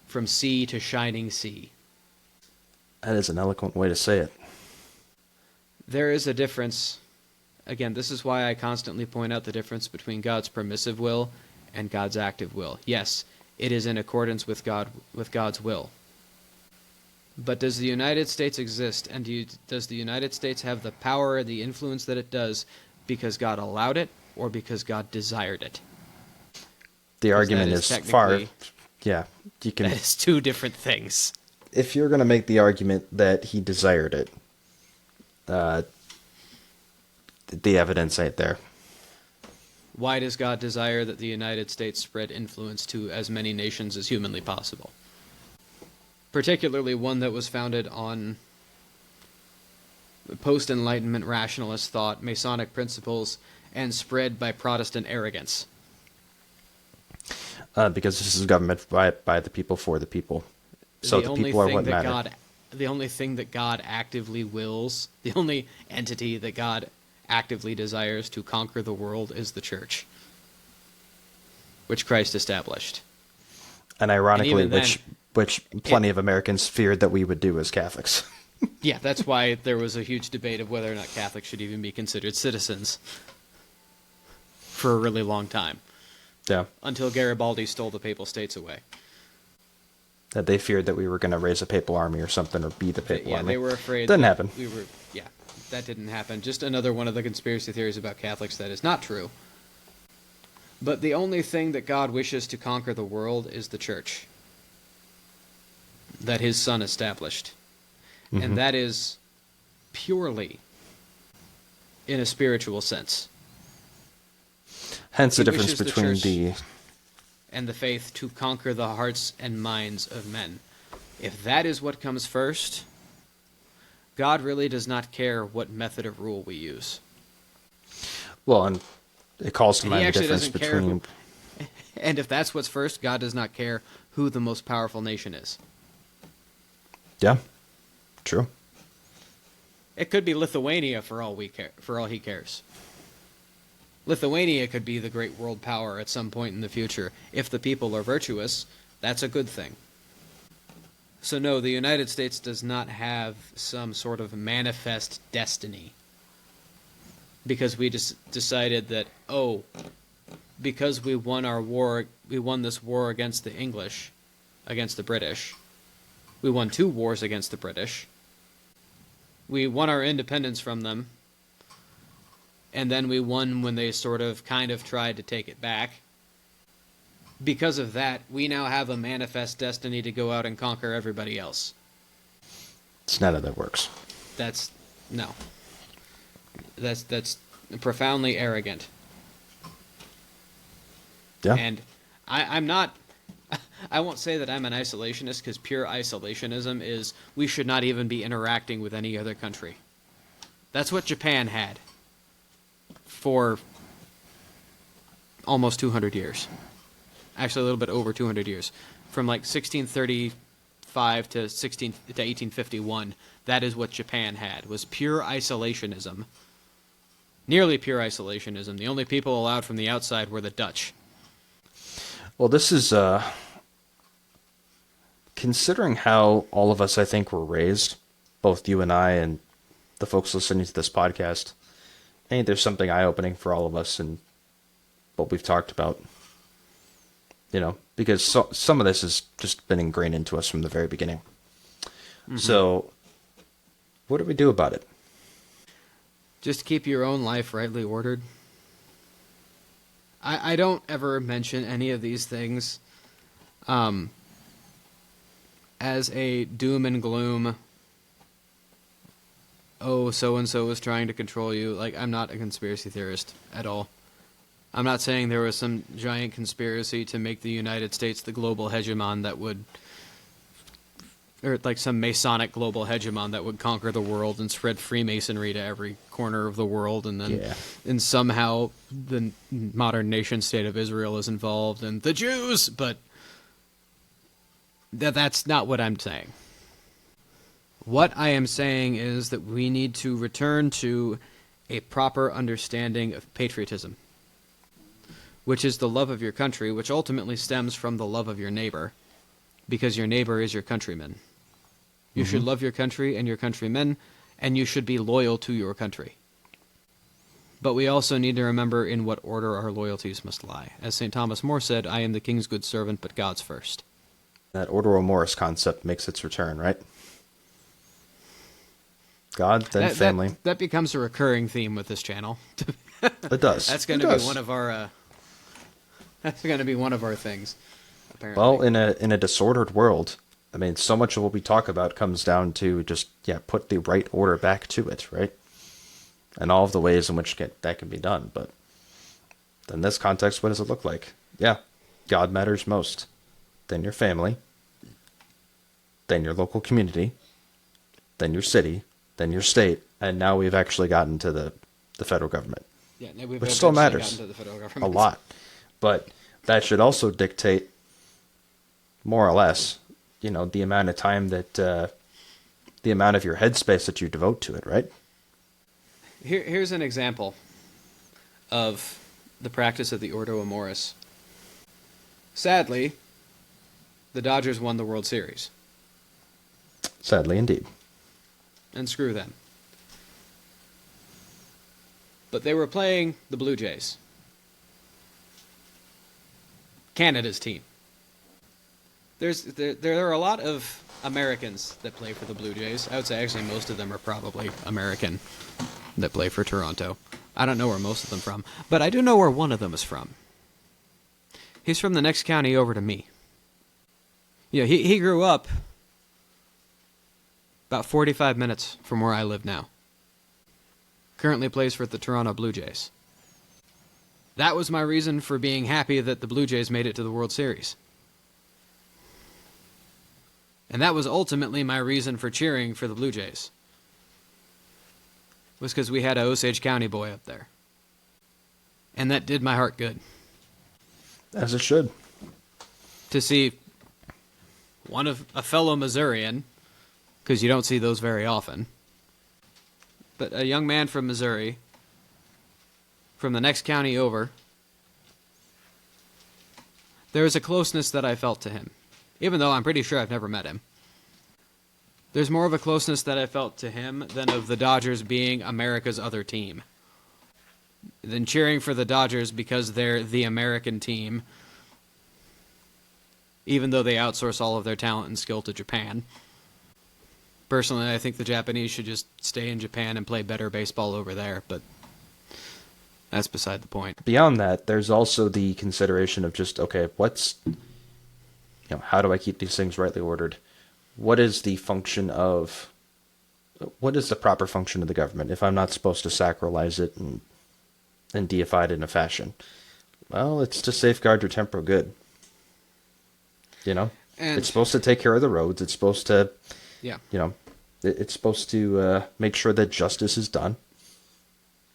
from sea to shining sea. That is an eloquent way to say it. There is a difference. Again, this is why I constantly point out the difference between God's permissive will and God's active will. Yes, it is in accordance with God's will. But does the United States exist, and does the United States have the power and the influence that it does because God allowed it or because God desired it? The argument is far... Yeah, you can... That is two different things. If you're going to make the argument that he desired it, the evidence ain't there. Why does God desire that the United States spread influence to as many nations as humanly possible? Particularly one that was founded on post-Enlightenment rationalist thought, Masonic principles, and spread by Protestant arrogance. Because this is government by the people for the people. So the people are what matter. The only thing that God actively wills, the only entity that God actively desires to conquer the world is the church, which Christ established. And ironically, which plenty of Americans feared that we would do as Catholics. Yeah, that's why there was a huge debate of whether or not Catholics should even be considered citizens for a really long time. Yeah. Until Garibaldi stole the Papal States away. That they feared that we were going to raise a papal army or something, or be the papal army. Yeah, they were afraid. Didn't happen. That didn't happen. Just another one of the conspiracy theories about Catholics that is not true. But the only thing that God wishes to conquer the world is the church that his Son established. Mm-hmm. And that is purely in a spiritual sense. Hence the difference between the and the faith to conquer the hearts and minds of men. If that is what comes first, God really does not care what method of rule we use. Well, and it calls to mind the difference between... And if that's what's first, God does not care who the most powerful nation is. Yeah, true. It could be Lithuania for all he cares. Lithuania could be the great world power at some point in the future. If the people are virtuous, that's a good thing. So no, the United States does not have some sort of manifest destiny. Because we just decided that, because we won this war against the English, against the British. We won 2 wars against the British. We won our independence from them. And then we won when they kind of tried to take it back. Because of that, we now have a manifest destiny to go out and conquer everybody else. It's none of that works. That's profoundly arrogant. Yeah. And I'm not... I won't say that I'm an isolationist, because pure isolationism is we should not even be interacting with any other country. That's what Japan had for almost 200 years. Actually, a little bit over 200 years. From like 1635 to 1851, that is what Japan had, was pure isolationism. Nearly pure isolationism. The only people allowed from the outside were the Dutch. Well, this is, considering how all of us, I think, were raised, both you and I and the folks listening to this podcast, I think there's something eye-opening for all of us in what we've talked about. You know, because some of this has just been ingrained into us from the very beginning. Mm-hmm. So, what do we do about it? Just keep your own life rightly ordered. I don't ever mention any of these things as a doom and gloom. Oh, so-and-so is trying to control you. Like, I'm not a conspiracy theorist at all. I'm not saying there was some giant conspiracy to make the United States the global hegemon that would, or like some Masonic global hegemon that would conquer the world and spread Freemasonry to every corner of the world, and then and somehow the modern nation state of Israel is involved and the Jews, but that's not what I'm saying. What I am saying is that we need to return to a proper understanding of patriotism, which is the love of your country, which ultimately stems from the love of your neighbor, because your neighbor is your countryman. You should love your country and your countrymen, and you should be loyal to your country. But we also need to remember in what order our loyalties must lie. As St. Thomas More said, I am the king's good servant, but God's first. That ordo amoris concept makes its return, right? God, then family. That becomes a recurring theme with this channel. It does. That's going to be one of our. That's going to be one of our things. Apparently. Well, in a disordered world, I mean, so much of what we talk about comes down to just put the right order back to it, right? And all of the ways in which that can be done. But in this context, what does it look like? Yeah, God matters most. Then your family. Then your local community. Then your city. Then your state, and now we've actually gotten to the federal government, which still matters a lot. But that should also dictate, more or less, the amount of time that, the amount of your headspace that you devote to it, right? Here's an example of the practice of the Ordo Amoris. Sadly, the Dodgers won the World Series. Sadly, indeed. And screw them. But they were playing the Blue Jays. Canada's team. There are a lot of Americans that play for the Blue Jays. I would say actually most of them are probably American that play for Toronto. I don't know where most of them from, but I do know where one of them is from. He's from the next county over to me. He grew up about 45 minutes from where I live now. Currently plays for the Toronto Blue Jays. That was my reason for being happy that the Blue Jays made it to the World Series. And that was ultimately my reason for cheering for the Blue Jays. Was because we had a Osage County boy up there. And that did my heart good. As it should. To see a fellow Missourian, because you don't see those very often, but a young man from Missouri, from the next county over, there was a closeness that I felt to him, even though I'm pretty sure I've never met him. There's more of a closeness that I felt to him than of the Dodgers being America's other team. Than cheering for the Dodgers because they're the American team, even though they outsource all of their talent and skill to Japan. Personally, I think the Japanese should just stay in Japan and play better baseball over there, but that's beside the point. Beyond that, there's also the consideration of just, okay, how do I keep these things rightly ordered? What is the proper function of the government if I'm not supposed to sacralize it and deify it in a fashion? Well, it's to safeguard your temporal good. And it's supposed to take care of the roads. It's supposed to, it's supposed to make sure that justice is done,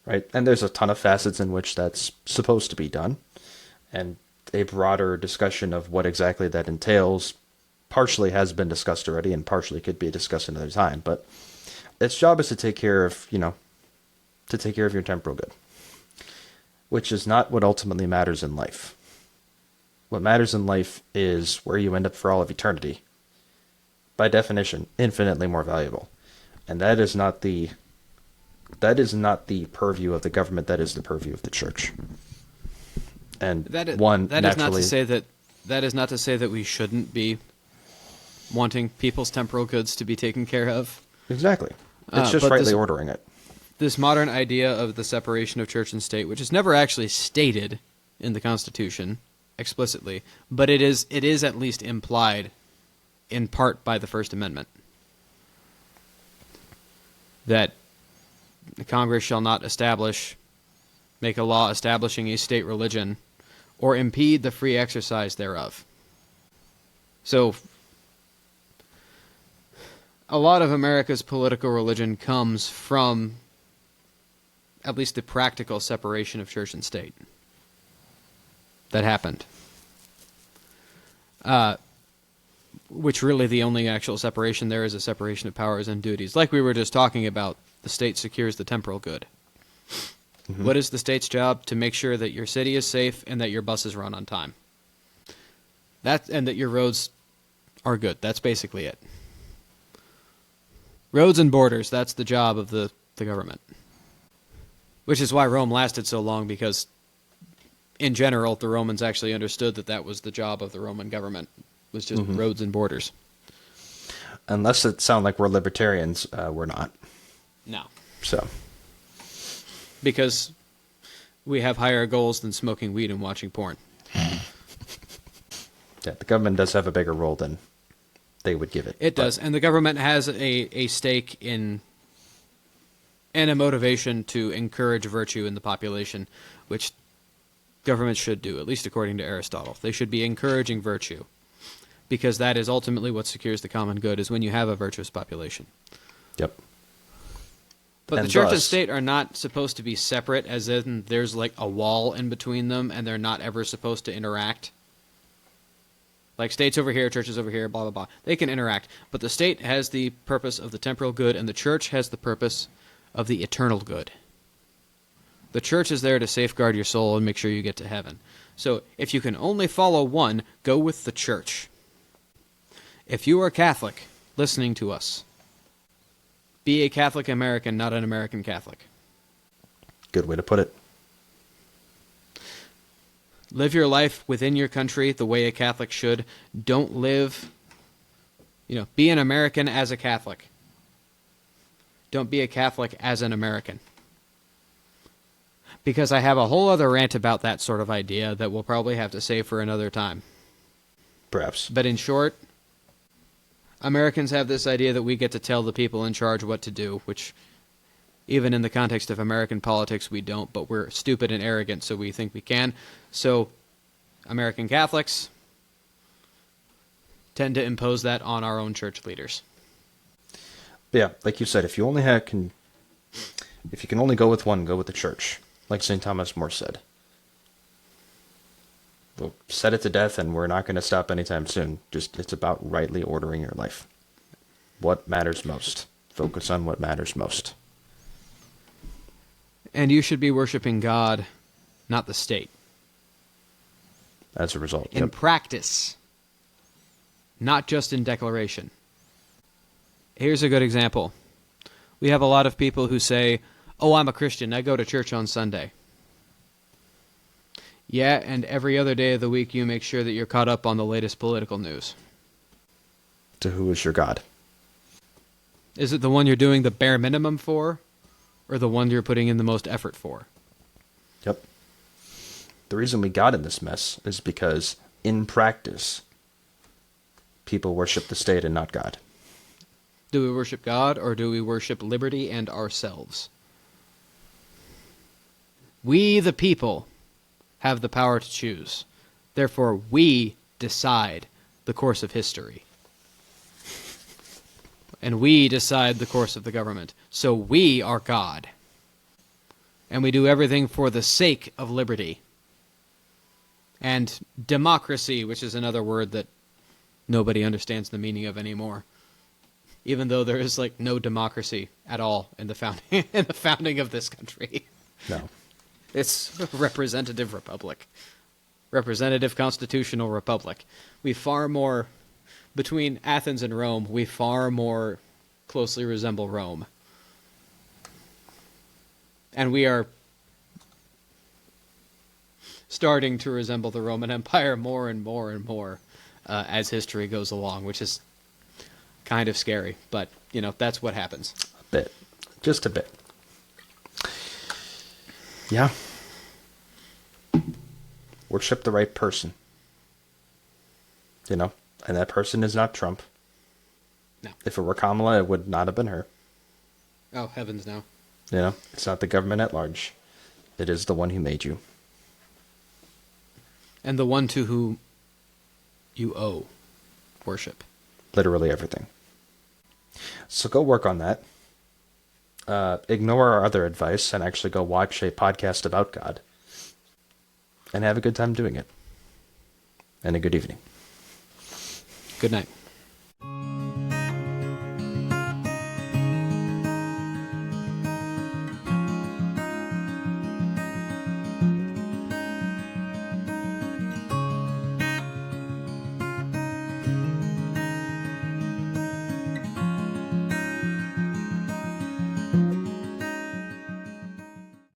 right? And there's a ton of facets in which that's supposed to be done. And a broader discussion of what exactly that entails partially has been discussed already and partially could be discussed another time. But its job is to take care of, your temporal good, which is not what ultimately matters in life. What matters in life is where you end up for all of eternity. By definition, infinitely more valuable. And that is not the purview of the government, that is the purview of the church. And that is not to say that we shouldn't be wanting people's temporal goods to be taken care of. Exactly. It's just rightly ordering it. This modern idea of the separation of church and state, which is never actually stated in the Constitution explicitly, but it is at least implied in part by the First Amendment that the Congress shall not make a law establishing a state religion or impede the free exercise thereof. So a lot of America's political religion comes from at least the practical separation of church and state that happened. Which really the only actual separation there is a separation of powers and duties. Like we were just talking about, the state secures the temporal good. Mm-hmm. What is the state's job? To make sure that your city is safe and that your buses run on time. And that your roads are good. That's basically it. Roads and borders, that's the job of the government. Which is why Rome lasted so long, because in general, the Romans actually understood that was the job of the Roman government, was just roads and borders. Unless it sounds like we're libertarians, we're not. No. So. Because we have higher goals than smoking weed and watching porn. Yeah, the government does have a bigger role than they would give it. It does, and the government has a stake in and a motivation to encourage virtue in the population, which governments should do, at least according to Aristotle. They should be encouraging virtue, because that is ultimately what secures the common good, is when you have a virtuous population. Yep. But the church and state are not supposed to be separate, as in there's like a wall in between them, and they're not ever supposed to interact. Like states over here, churches over here, blah, blah, blah. They can interact. But the state has the purpose of the temporal good, and the church has the purpose of the eternal good. The church is there to safeguard your soul and make sure you get to heaven. So if you can only follow one, go with the church. If you are Catholic listening to us, be a Catholic American, not an American Catholic. Good way to put it. Live your life within your country the way a Catholic should. Don't live, be an American as a Catholic. Don't be a Catholic as an American. Because I have a whole other rant about that sort of idea that we'll probably have to save for another time. Perhaps. But in short, Americans have this idea that we get to tell the people in charge what to do, which even in the context of American politics we don't, but we're stupid and arrogant, so we think we can. So American Catholics tend to impose that on our own church leaders. Yeah, like you said, if you can only go with one, go with the church. Like St. Thomas More said. We'll set it to death, and we're not going to stop anytime soon. It's about rightly ordering your life. What matters most? Focus on what matters most. And you should be worshiping God, not the state. As a result. In practice, not just in declaration. Here's a good example. We have a lot of people who say, "Oh, I'm a Christian. I go to church on Sunday." Yeah, and every other day of the week you make sure that you're caught up on the latest political news. To who is your God? Is it the one you're doing the bare minimum for, or the one you're putting in the most effort for? Yep. The reason we got in this mess is because, in practice, people worship the state and not God. Do we worship God, or do we worship liberty and ourselves? We, the people, have the power to choose. Therefore, we decide the course of history. And we decide the course of the government. So we are God. And we do everything for the sake of liberty. And democracy, which is another word that nobody understands the meaning of anymore. Even though there is no democracy at all in the founding of this country. No. It's a representative republic. Representative constitutional republic. Between Athens and Rome, we far more closely resemble Rome. And we are starting to resemble the Roman Empire more and more and more as history goes along, which is kind of scary. But, that's what happens. A bit. Just a bit. Yeah. Worship the right person. You know, and that person is not Trump. No. If it were Kamala, it would not have been her. Oh, heavens no. You know, it's not the government at large. It is the one who made you. And the one to whom you owe worship. Literally everything. So go work on that. Ignore our other advice and actually go watch a podcast about God. And have a good time doing it. And a good evening. Good night.